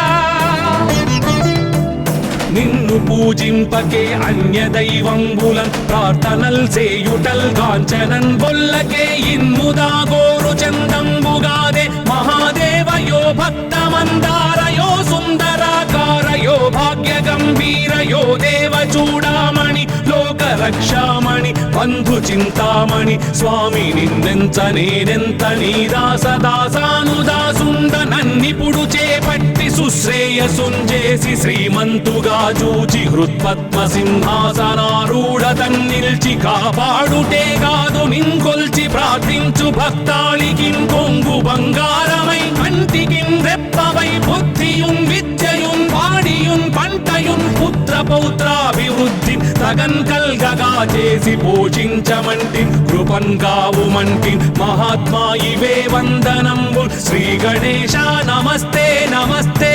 నిన్ను పూజింపకే అన్య దైవంబులన్ ప్రార్థనల్ సేయుటల్ గాంచనన్ బొల్లకే ఇన్ముదా గోరు చందంబుగాదే మహాదేవయో భక్తమందారయో సుందరాకారయో భాగ్య గంభీరయో దేవ చూడామణి లోక రక్షామణి బంధు చింతామణి స్వామి నిన్నెంత నేనెంత నీ దాసదాసానుదాసుండ నన్నిపుడు చేపట్టి సుశ్రేయసుంజేసి శ్రీమంతుగా చూచి హృత్పద్మ సింహాసనారూఢ తన్నిల్చి కాపాడుటే కాదు నింకొల్చి ప్రార్థించు భక్తాళికిన్ కొంగు బంగారమై కంటికిన్ రెప్పవై బుద్ధియున్ విద్యయున్ వాడియున్ పంటయున్ పుత్ర పౌత్రాభివృద్ధి తగన్ కల్గగా చేసి పోషించమంటి కృపన్ కావుమంటి మహాత్మా ఇవే వందనంబు శ్రీ గణేశ నమస్తే నమస్తే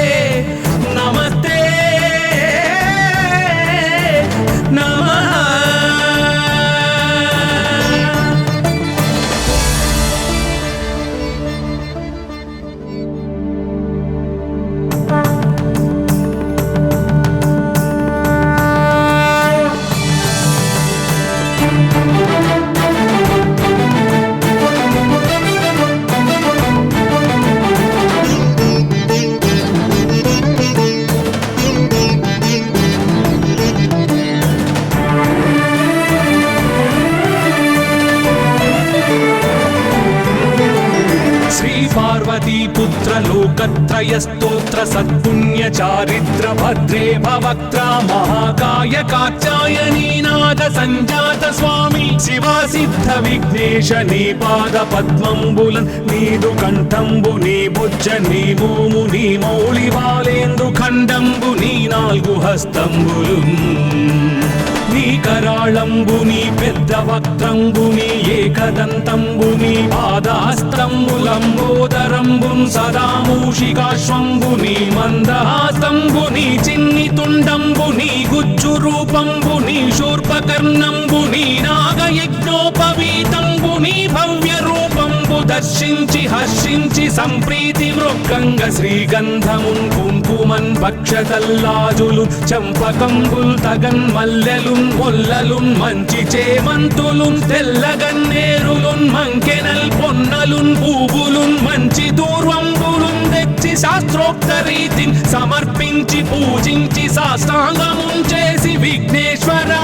నమస్తే నమః. పార్వతీ పుత్ర లోకత్రయ స్తోత్ర సత్పుణ్య చారిత్ర భద్రే భవక్త్ర మహాకాయ కాత్యాయనీ నాద సంజాత స్వామి శివా సిద్ధ విఘ్నేశ నీ పాద పద్మంబులన్ నీదు కంఠంబు నీ బుజ్జ నీ మోము నీ మౌళి బాలేందు ఖండంబు నీ నాలుగు హస్తంబులు నీ కరాళంబు నీ పెద్ద వక్త్రంబు నీ ఏకదంతంబు నీ పాదహస్తంబులంబోదరంబు సదా మూషికాశ్వంబు నీ మందహాసంబు నీ చిన్ని తుండంబు నీ గుజ్జు రూపంబు నీ శూర్పకర్ణంబు నీ నాగయజ్ఞోపవీతంబు నీ భవ్య రూపంబు దర్శించి హర్షించి సంప్రీతి మృక్కంగ శ్రీగంధమున్ కుంకుమన్ భక్షతల్లాజులు చంపకంబుల్ తగన్ మల్లెలున్ మొల్లలున్ మంచి చేమంతులున్ తెల్లగన్నేరులున్ మంకెనల్ పొన్నలున్ పూవులున్ మంచి దూర్వంబులున్ తెచ్చి శాస్త్రోక్త రీతిని సమర్పించి పూజించి సాష్టాంగమున్ చేసి విఘ్నేశ్వరా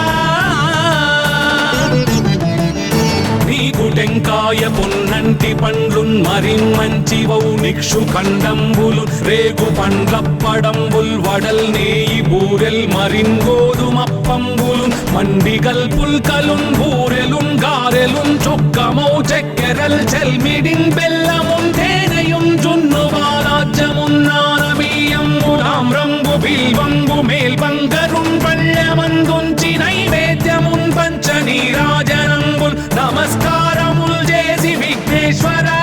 నీకు టెంకాయ పొన్నంటి పండ్లున్ మరి మంచివౌ నిక్షు ఖండంబులు రేగు పండ్లప్పడంబుల్ వడల్ నేయి బూరెల్ మరిన్ గోధుమప్పంబులు మండిగల్ పుల్కలున్ బూరెలున్ గారెలున్ చొక్కమౌ చెక్కెరల్ చెల్మిడిన్ బెల్లమున్ తేనెయున్ జున్ను బాలాజ్యమున్ నానబియ్యంబులాం రంగు బిల్వంబు మేల్బంగరున్ పళ్ళమందుంచి నైవేద్యమున్ పంచ నీరాజనంబుల్ నమస్కారముల్ చేసి విఘ్నేశ్వరా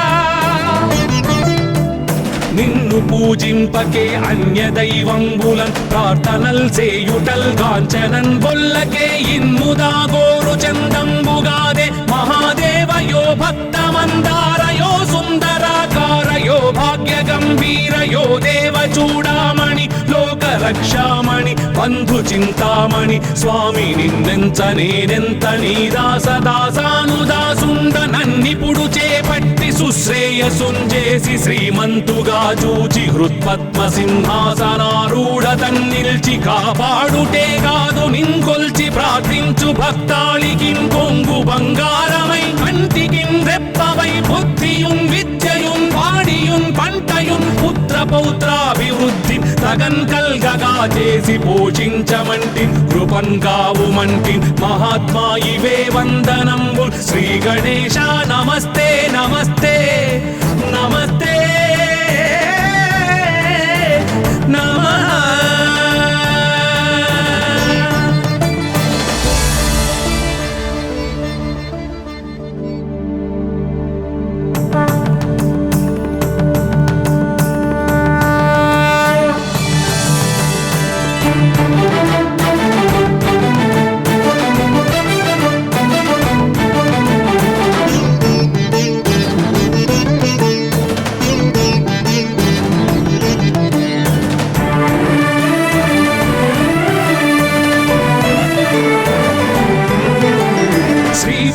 నిన్ను పూజింపకే అన్య దైవంబులన్ ప్రార్థనల్ సేయుటల్ కాంచనన్ బొల్లకే ఇన్ముదా గోరు చందంబుగాదే మహాదేవయో భక్తమందారయో సుందరాకారయో భాగ్య గంభీరయో దేవ చూడామణి లోక రక్షామణి బంధు చింతామణి స్వామి నిన్నెంత నేనెంత నీ దాసదాసానుదాసుండ నన్నిపుడు చేపట్టి సుశ్రేయసుంజేసి శ్రీమంతుగా చూచి హృత్పద్మ సింహాసనారూఢ తన్నిల్చి కాపాడుటే కాదు నింకొల్చి ప్రార్థించు భక్తాళికి కొంగు బంగారమై కంటికి రెప్పవై బుద్ధియున్ విద్యయున్ వాడియున్ పంటయున్ పుత్ర పౌత్రాభివృద్ధి తగన్ కల్గగా చేసి పోషించమంటి కృపన్ కావుమంటి మహాత్మా ఇవే వందనంబు శ్రీ గణేశ నమస్తే నమస్తే నమస్తే నమః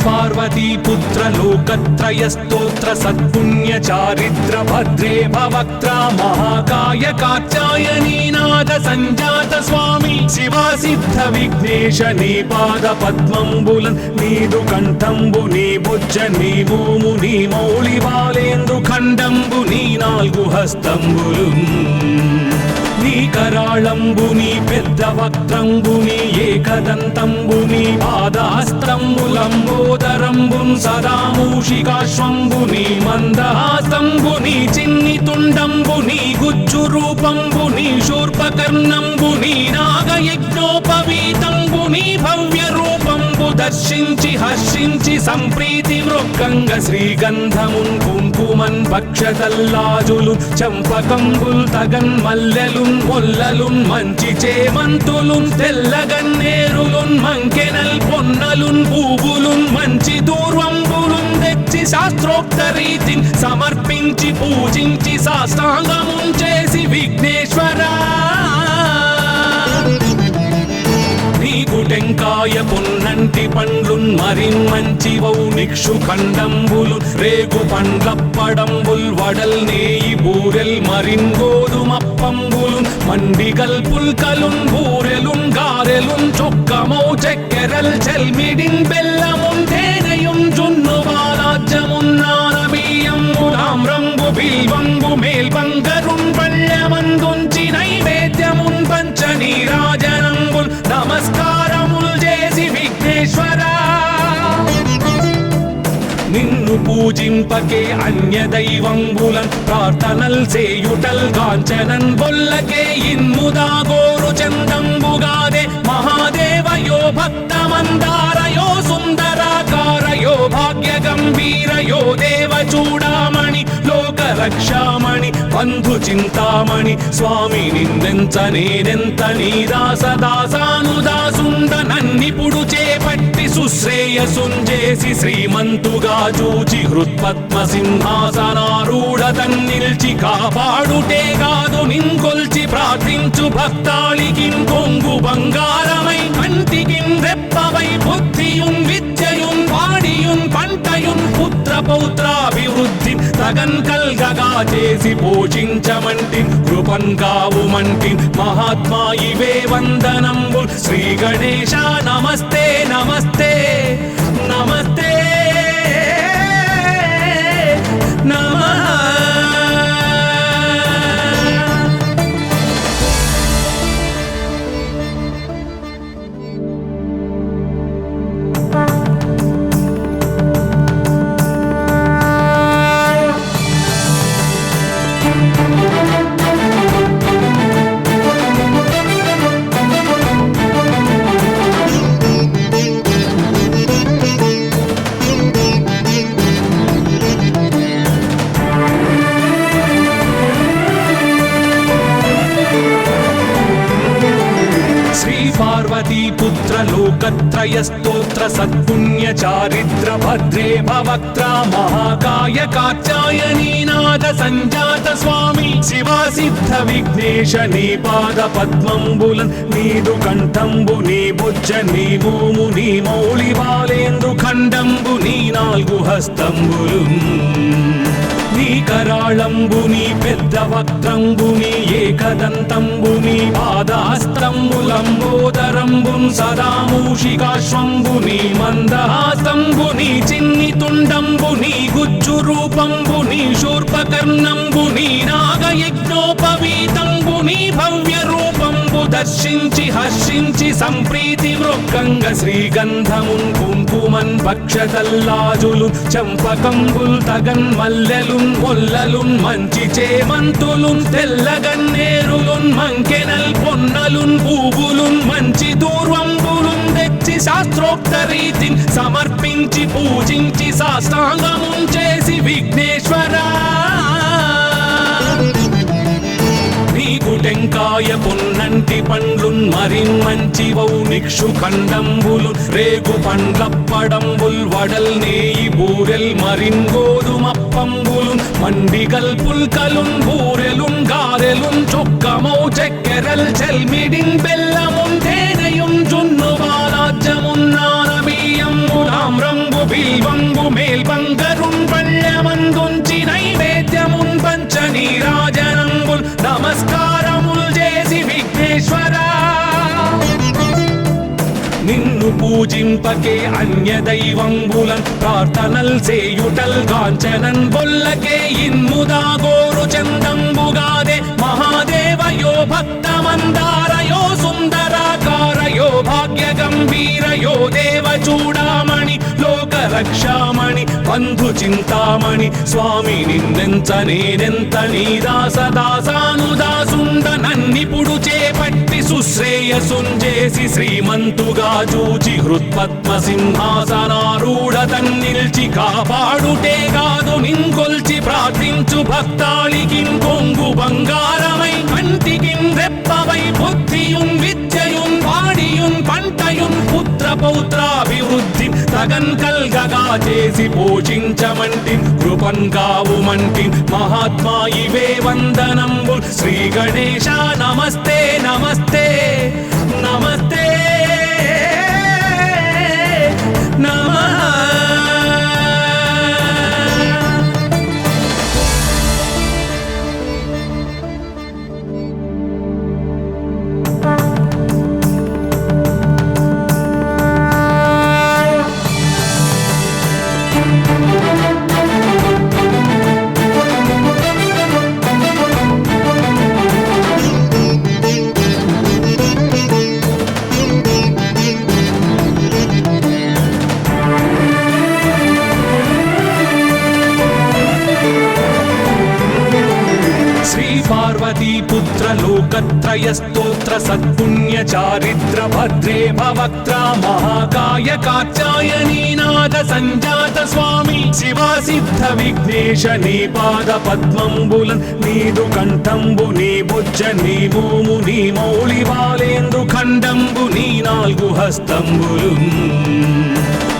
పార్వతీ పుత్ర లోకత్రయ స్తోత్ర సత్పుణ్య చారిత్ర భద్రే భవక్త్ర మహాకాయ కాత్యాయనీ నాద సంజాత స్వామి శివా సిద్ధ విఘ్నేశ నీ పాద పద్మంబులన్ నీదు కంఠంబు నీ బుజ్జ నీ మోము నీ మౌళి బాలేందు ఖండంబు నీ నాలుగు హస్తంబులు నీ కరాళంబు నీ పెద్ద వక్త్రంబు నీ ఏకదంతంబు నీ పాదహస్తంబులంబోదరంబు సదా మూషికాశ్వంబు నీ మందహాసంబు నీ చిన్ని తుండంబు నీ గుజ్జు రూపంబు నీ శూర్పకర్ణంబు నీ నాగయజ్ఞోపవీతంబు నీ భవ్య రూపంబు దర్శించి హర్షించి సంప్రీతి మృక్కంగ శ్రీగంధమున్ కుంకుమన్ భక్షతల్లాజులు చంపకంబుల్ తగన్ మల్లెలున్ మొల్లలున్ మంచి చేమంతులున్ తెల్లగన్నేరులున్ మంకెనల్ పొన్నలున్ పూవులున్ మంచి దూర్వంబులున్ తెచ్చి శాస్త్రోక్త రీతిని సమర్పించి పూజించి సాష్టాంగమున్ చేసి విఘ్నేశ్వరా నీకు టెంకాయ పొన్నంటి పండ్లున్ మరి మంచివౌ నిక్షు ఖండంబులు రేగు పండ్లప్పడంబుల్ వడల్ నేయి బూరెల్ మరిన్ గోధుమప్పంబులు మండిగల్ పుల్కలున్ బూరెలున్ గారెలున్ చొక్కమౌ చెక్కెరల్ చెల్మిడిన్ బెల్లమున్ తేనెయున్ జున్ను బాలాజ్యమున్ నానబియ్యంబులాం రంగు బిల్వంబు నిన్ను పూజింపకే అన్య దైవంబులన్ ప్రార్థనల్ చేయుటల్ కాంచనన్ బొల్లకే ఇన్ముదా గోరు చందంబుగాదే మహాదేవయో భక్తమందారయో సుందరాకారయో భాగ్య గంభీరయో దేవ చూడామణి లోక రక్షామణి బంధు చింతామణి స్వామి నిన్నెంత నేనెంత నీ దాసదాసానుదాసుండ నన్నిపుడు చేపట్టి సుశ్రేయసుంజేసి శ్రీమంతుగా చూచి హృత్పద్మ సింహాసనారూఢ తన్నిల్చి కాపాడుటే కాదు నింకొల్చి ప్రార్థించు భక్తాళికిన్ కొంగు బంగారమై కంటికిన్ రెప్పవై బుద్ధియున్ విద్యయున్ వాడియున్ పంటయున్ పుత్ర పౌత్రాభివృద్ధి తగన్ కల్గగా చేసి పోషించమంటి కృపన్ కావుమంటి మహాత్మా ఇవే వందనంబుల్ శ్రీ గణేశ నమస్తే నమస్తే నమస్తే నమః. లోకత్రయ స్తోత్ర సత్పుణ్య చారిత్ర భద్రే భవక్త్ర మహాకాయ కాత్యాయనీనాథ సంజాత స్వామి శివా సిద్ధ విఘ్నేశ నీ పాద పద్మంబులన్ నీదు కంఠంబు నీ బుజ్జ నీ భూము నీ మౌళి బాలేందు ఖండంబు నీ నాలుగు హస్తంబులు నీ కరాళంబుని పెద్ద వక్త్రంబుని ఏకదంతంబుని పాదాస్తంబులంబోదరంబున్ సదా మూషికాశ్వంబుని మందహాసంబుని చిన్ని తుండంబుని గుజ్జు రూపంబుని శూర్పకర్ణంబుని నాగయజ్ఞోపవీతంబుని భవ్య రూపంబు దర్శించి హర్షించి సంప్రీతి మృక్కంగ శ్రీగంధమున్ కుంకుమన్ భక్షతల్లాజులు చంపకంబుల్ తగన్ మల్లెలున్ మొల్లలున్ మంచి చేమంతులున్ తెల్లగన్నేరులున్ మంకెనల్ పొన్నలున్ పూవులున్ మంచి దూర్వంబులున్ తెచ్చి శాస్త్రోక్త రీతిని సమర్పించి పూజించి సాష్టాంగమున్ చేసి విఘ్నేశ్వరా నీకు టెంకాయ పొన్నంటి పండ్లున్ మరిన్ మంచివౌ నిక్షు ఖండంబులు రేగు పండ్లప్పడంబుల్ వడల్ నేయి బూరెల్ మరిన్ గోధుమప్పంబులు మండిగల్ పుల్కలున్ బూరెలున్ గారెలున్ చొక్కమౌ చక్కెరల్ చెల్మిడిన్ బెల్లమున్ తేనెయున్ జున్ను బాలాజ్యమున్ నానబియ్యంబులామ్రంబు బిల్వంబు మేల్బంగరున్ పళ్ళమందుంచి నైవేద్యమున్ పంచ నీరాజనంబుల్ నమస్కారముల్ చేసి విఘ్నేశ్వరా నిన్ను పూజింపకే అన్య దైవంబులన్ ప్రార్థనల్ చేయుటల్ కాంచనన్ బొల్లకే ఇన్ముదా గోరు చందంబుగాదే మహాదేవయో భక్తమందారయో సుందరాకారయో భాగ్య గంభీరయో దేవ చూడామణి లోక రక్షామణి బంధు చింతామణి స్వామి నిన్నెంత నేనెంత నీ దాసదాసానుదాసుండ నన్నిపుడు చేపట్టి సుశ్రేయసుంజేసి శ్రీమంతుగా చూచి హృత్పద్మ సింహాసనారూఢ తన్నిల్చి కాపాడుటే కాదు నింకొల్చి ప్రార్థించు భక్తాళికిన్ కొంగు బంగారమై కంటికిన్ రెప్పవై బుద్ధియున్ విద్యయున్ వాడియున్ పంటయున్ పుత్ర పౌత్రాభివృద్ధి తగన్ కల్గగా చేసి పోషించమంటి కృపన్ కావుమంటి మహాత్మా ఇవే వందనంబు శ్రీ గణేశ నమస్తే నమస్తే నమస్తే నమః. పార్వతీ పుత్ర లోకత్రయ స్తోత్ర సత్పుణ్య చారిత్ర భద్రే భవక్త్ర మహాకాయ కాత్యాయనీ నాద సంజాత స్వామి శివా సిద్ధ విఘ్నేశ నీ పాద పద్మంబులన్ నీదు కంఠంబు నీ బుజ్జ నీ భూము నీ మౌళి బాలేందు ఖండంబు నీ నాలుగు హస్తంబులు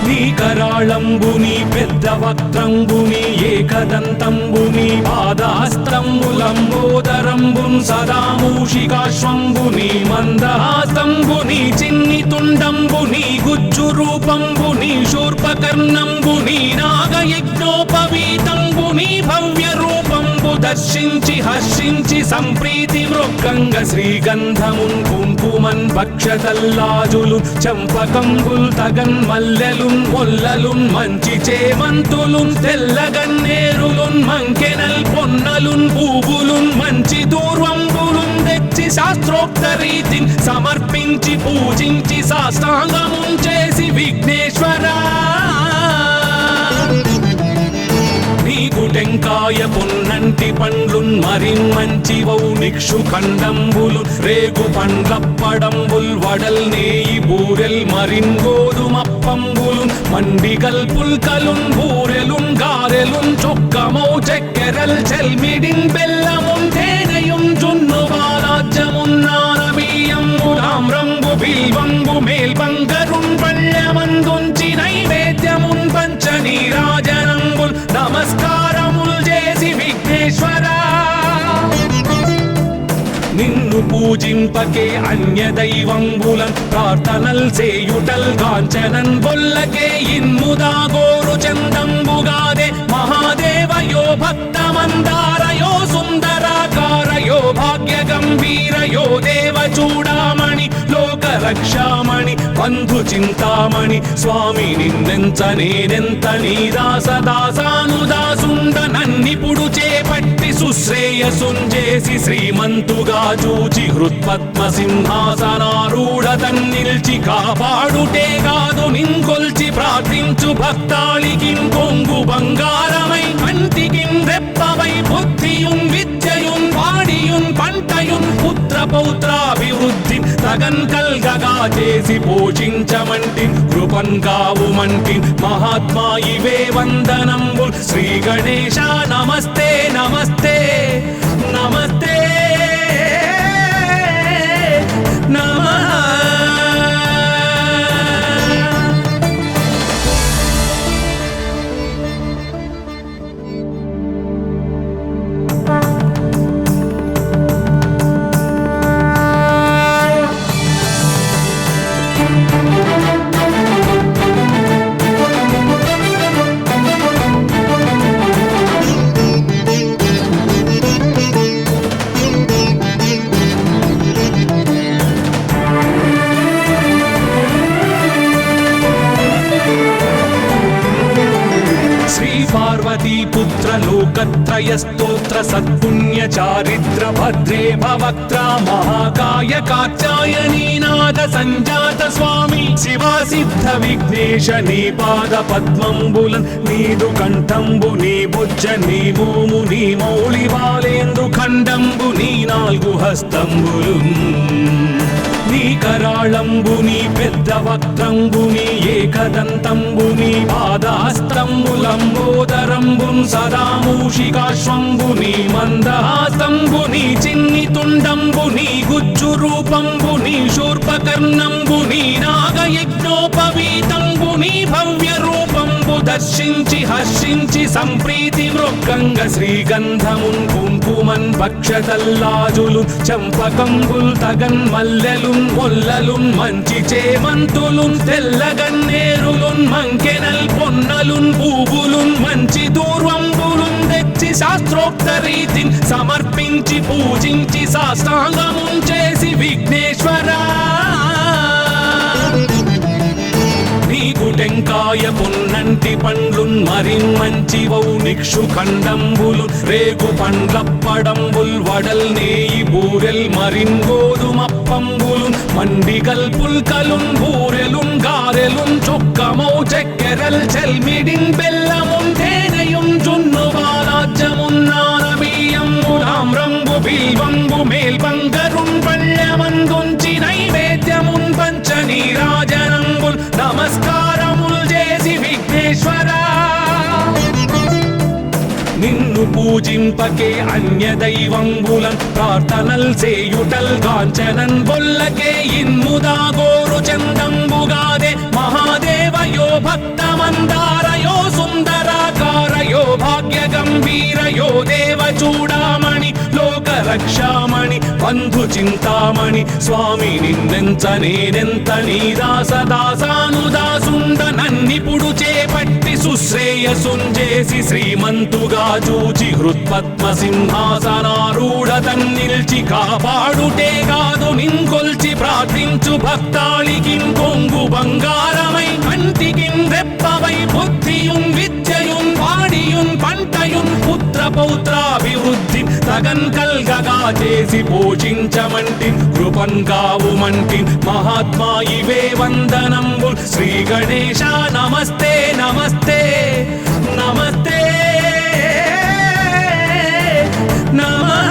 నీ కరాళంబుని పెద్ద వక్త్రంబుని ఏకదంతంబుని పాదాస్తంబులంబోదరంబున్ సదా మూషికాశ్వంబుని మందహాస్తంబుని చిన్ని తుండంబుని గుజ్జు రూపంబుని శూర్పకర్ణంబుని నాగయజ్ఞోపవీతంబుని భవ్య రూపంబు దర్శించి హర్షించి సంప్రీతి మృక్కంగ శ్రీగంధమున్ కుంకుమన్ భక్షతల్లాజులు చంపకంబుల్ తగన్ మల్లెలున్ మొల్లలున్ మంచి చేమంతులున్ తెల్లగన్నేరులున్ మంకెనల్ పొన్నలున్ పూవులున్ మంచి దూర్వంబులున్ తెచ్చి శాస్త్రోక్త రీతిని సమర్పించి పూజించి సాష్టాంగమున్ చేసి విఘ్నేశ్వరా నీకు టెంకాయ పొన్నంటి పండ్లున్ మరిన్ మంచి వౌ నిక్షు ఖండంబులు రేగు పండ్లప్పడంబుల్ వడల్ నేయి బూరెల్ మరిన్ గోధుమప్పంబులు మండిగల్ పుల్కలున్ బూరెలున్ గారెలున్ చొక్కమౌ చెక్కెరల్ చెల్మిడిన్ బెల్లమున్ తేనెయున్ జున్ను బాలాజ్యమున్ నానబియ్యంబులామ్రంబు బిల్వంబు మేల్బంగరున్ పళ్ళమందుంచి నైవేద్యమున్ పంచ నీరాజనంబుల్ నమస్కారముల్ చేసి విఘ్నేశ్వరా నిన్ను పూజింపకే అన్య దైవంబులన్ ప్రార్థనల్ సేయుటల్ కాంచనన్ బొల్లకే ఇన్ముదా గోరు చందంబుగాదే మహాదేవయో భక్తమందారయో సుందరాకారయో భాగ్య గంభీరయో దేవ చూడామణి లోక రక్షామణి బంధు చింతామణి స్వామి నిన్నెంత నేనెంత నీ దాసదాసానుదాసుండ నన్నిపుడు చేపట్టి సుశ్రేయసుంజేసి శ్రీమంతుగా చూచి హృత్పద్మ సింహాసనారూఢ తన్నిల్చి కాపాడుటే కాదు నింకొల్చి ప్రార్థించు భక్తాళికిన్ కొంగు బంగారమై కంటికిన్ రెప్పవై బుద్ధియున్ విద్యయున్ వాడియున్ పంటయున్ పుత్ర పౌత్రాభివృద్ధి తగన్ కల్గగా చేసి పోషించమంటి కృపన్ కావుమంటి మహాత్మా ఇవే వందనంబు శ్రీ గణేశ నమస్తే నమస్తే నమస్తే నమః పార్వతీ పుత్ర లోకత్రయ స్తోత్ర సత్పుణ్య చారిత్ర భద్రే భవక్త్ర మహాకాయ కాత్యాయనీ నాద సంజాత స్వామి శివా సిద్ధ విఘ్నేశ నీ పాద పద్మంబులన్ నీదు కంఠంబు నీ బుజ్జ నీ భూము నీ మౌళి బాలేందు ఖండంబు నీ నాలుగు హస్తంబులు నీ కరాళంబుని పెద్ద వక్త్రంబుని ఏకదంతంబుని పాదాస్తంబులంబోదరంబున్ సదా మూషికాశ్వంబుని మందహాసంబుని చిన్ని తుండంబుని గుజ్జు రూపంబుని శూర్పకర్ణంబుని నాగయజ్ఞోపవీతంబుని భవ్య రూపంబు దర్శించి హర్షించి సంప్రీతి మృక్కంగ శ్రీగంధమున్ కుంకుమన్ భక్షతల్లాజులు చంపకంబుల్ తగన్ మల్లెలున్ మొల్లలున్ మంచి చేమంతులున్ తెల్లగన్నేరులున్ మంకెనల్ పొన్నలున్ పూవులున్ మంచి దూర్వంబులున్ తెచ్చి శాస్త్రోక్త రీతిని సమర్పించి పూజించి సాష్టాంగమున్ చేసి విఘ్నేశ్వరా నీకు టెంకాయ పొన్నంటి పండ్లున్ మరిన్ మంచి వౌ నిక్షు ఖండంబులు రేగు పండ్లప్పడంబుల్ వడల్ నేయి బూరెల్ మరిన్ గోధుమప్పంబులు మండిగల్ పుల్కలున్ బూరెలున్ గారెలున్ చొక్కమౌ చెక్కెరల్ చెల్మిడిన్ బెల్లమున్ తేనెయున్ జున్ను బాలాజ్యమున్ నానబియ్యంబులామ్రంబు బిల్వంబు నిన్ను పూజింపకే అన్య దైవంబులం ప్రార్థనల్ సేయుటల్ కాంచనన్ బొల్లకే ఇన్ముదా గోరు చందంబుగాదే మహాదేవయో భక్తమందారయో సుందరాకారయో భాగ్య గంభీరయో దేవ చూడామణి లోక రక్షామణి బంధు చింతామణి స్వామి నిన్నెంత నేనెంత నీ దాసదాసానుదాసుండ నన్నిపుడు చేపట్టి సుశ్రేయసుంజేసి శ్రీమంతుగా చూచి హృత్పద్మ సింహాసనారూఢ తన్నిల్చి కాపాడుటే కాదు నింకొల్చి ప్రార్థించు భక్తాళికిన్ కొంగు బంగారమై కంటికిన్ రెప్పవై బుద్ధియున్ విద్యయున్ వాడియున్ పంటయున్ పుత్ర పౌత్రాభివృద్ధి తగన్ కల్గగా చేసి పోషించమంటి కృపన్ కావుమంటి మహాత్మా ఇవే వందనంబు శ్రీ గణేశ నమస్తే నమస్తే నమస్తే నమః.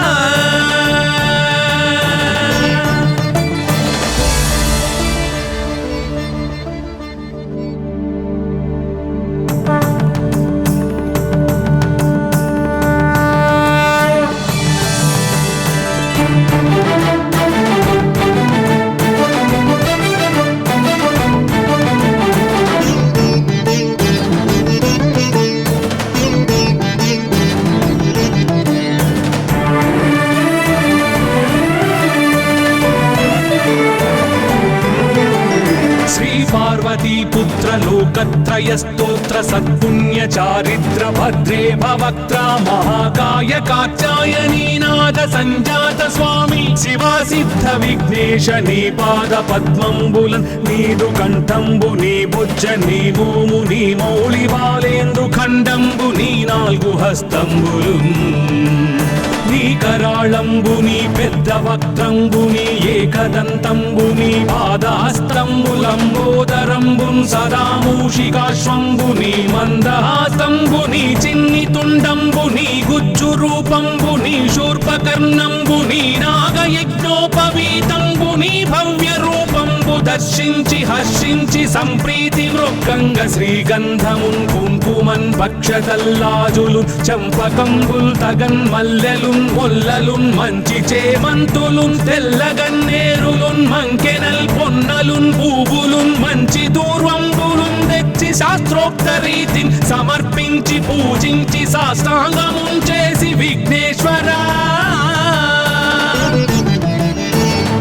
పార్వతీపుత్ర లోకత్రయ స్తోత్ర సత్పుణ్య చారిత్ర భద్రే భవక్త్ర మహాకాయ కాచాయనీనాద సంజాత స్వామి శివా సిద్ధ విఘ్నేశ నీ పాద పద్మంబులన్ నీదు కంఠంబు నీ బుజ్జ నీ భూము నీ మౌళి బాలేందు ఖండంబు నీ నాలుగు హస్తంబులు నీ కరాళంబుని పెద్ద వక్త్రంబుని ఏకదంతంబుని పాదహస్తంబులంబోదరంబున్ సదా మూషికాశ్వంబుని మందహాసంబుని చిన్ని తుండంబుని గుజ్జు రూపంబుని శూర్పకర్ణంబుని నాగయజ్ఞోపవీతంబుని భవ్య రూపంబు దర్శించి హర్షించి సంప్రీతి మృక్కంగ శ్రీగంధమున్ కుంకుమన్ పక్షతల్లాజులు చంపకంబుల్ తగన్ మల్లెలున్ మొల్లలున్ మంచి చేమంతులున్ తెల్లగన్నేరులున్ మంకెనల్ పొన్నలున్ పూవులున్ మంచి దూర్వంబులున్ తెచ్చి శాస్త్రోక్త రీతిని సమర్పించి పూజించి సాష్టాంగమున్ చేసి విఘ్నేశ్వరా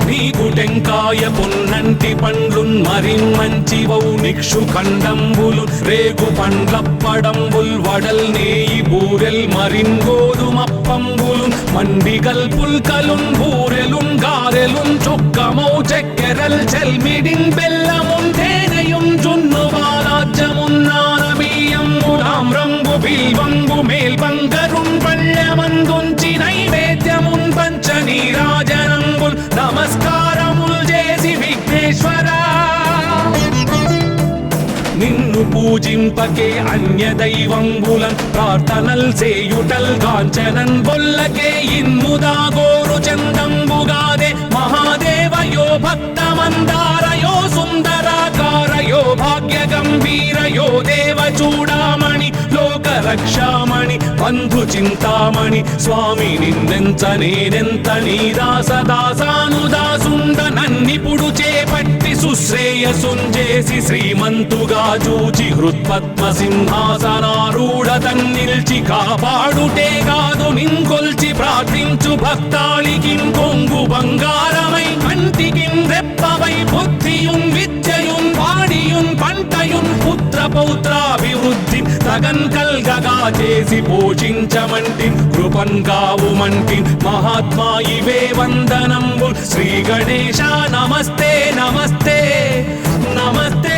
నీకు టెంకాయ పొన్నంటి పండ్లున్ మరిన్మంచివౌ నిక్షు ఖండంబులు రేగు పండ్లప్పడంబుల్ వడల్ నేయి బూరెల్ మరిన్ గోధుమప్పంబులు మండిగల్ పుల్కలున్ బూరెలున్ గారెలున్ చొక్కమౌ చెక్కెరల్ చెల్మిడిన్ బెల్లమున్ తేనెయున్ జున్ను బాలాజ్యమున్ నానబియ్యంబు తామ్రంబు బిల్వంబు మేల్బంగరున్ పళ్ళెమందుంచి నైవేద్యమున్ పంచ నీరాజనంబుల్ నమస్కారముల్ చేసి విఘ్నేశ్వరా నిన్ను పూజింపకే అన్య దైవంబులం ప్రార్థనల్ సేయుటల్ కాంచనన్ బొల్లకే ఇన్ముదా గోరు చందంబుగాదే మహాదేవయో భక్తమందారయో సుందరాకారయో భాగ్య గంభీరయో దేవ చూడామణి లోక రక్షామణి బంధు చింతామణి స్వామి నిన్నెంత నేనెంత నీ దాసదాసానుదాసుండ నన్నిపుడు చేపట్టి సుశ్రేయసుంజేసి శ్రీమంతుగా చూచి హృత్పద్మ సింహాసనారూఢ తన్నిల్చి కాపాడుటే కాదు నింకొల్చి ప్రార్థించు భక్తాళికిన్ కొంగు బంగారమై కంటికిన్ రెప్పవై బుద్ధియున్ విద్యయున్ వాడియున్ పంటయున్ పుత్ర పౌత్రాభివృద్ధి తగన్ కల్గగా చేసి పోషించమంటి కృపన్ కావుమంటి మహాత్మా ఇవే వందనంబు శ్రీ గణేశ నమస్తే నమస్తే నమస్తే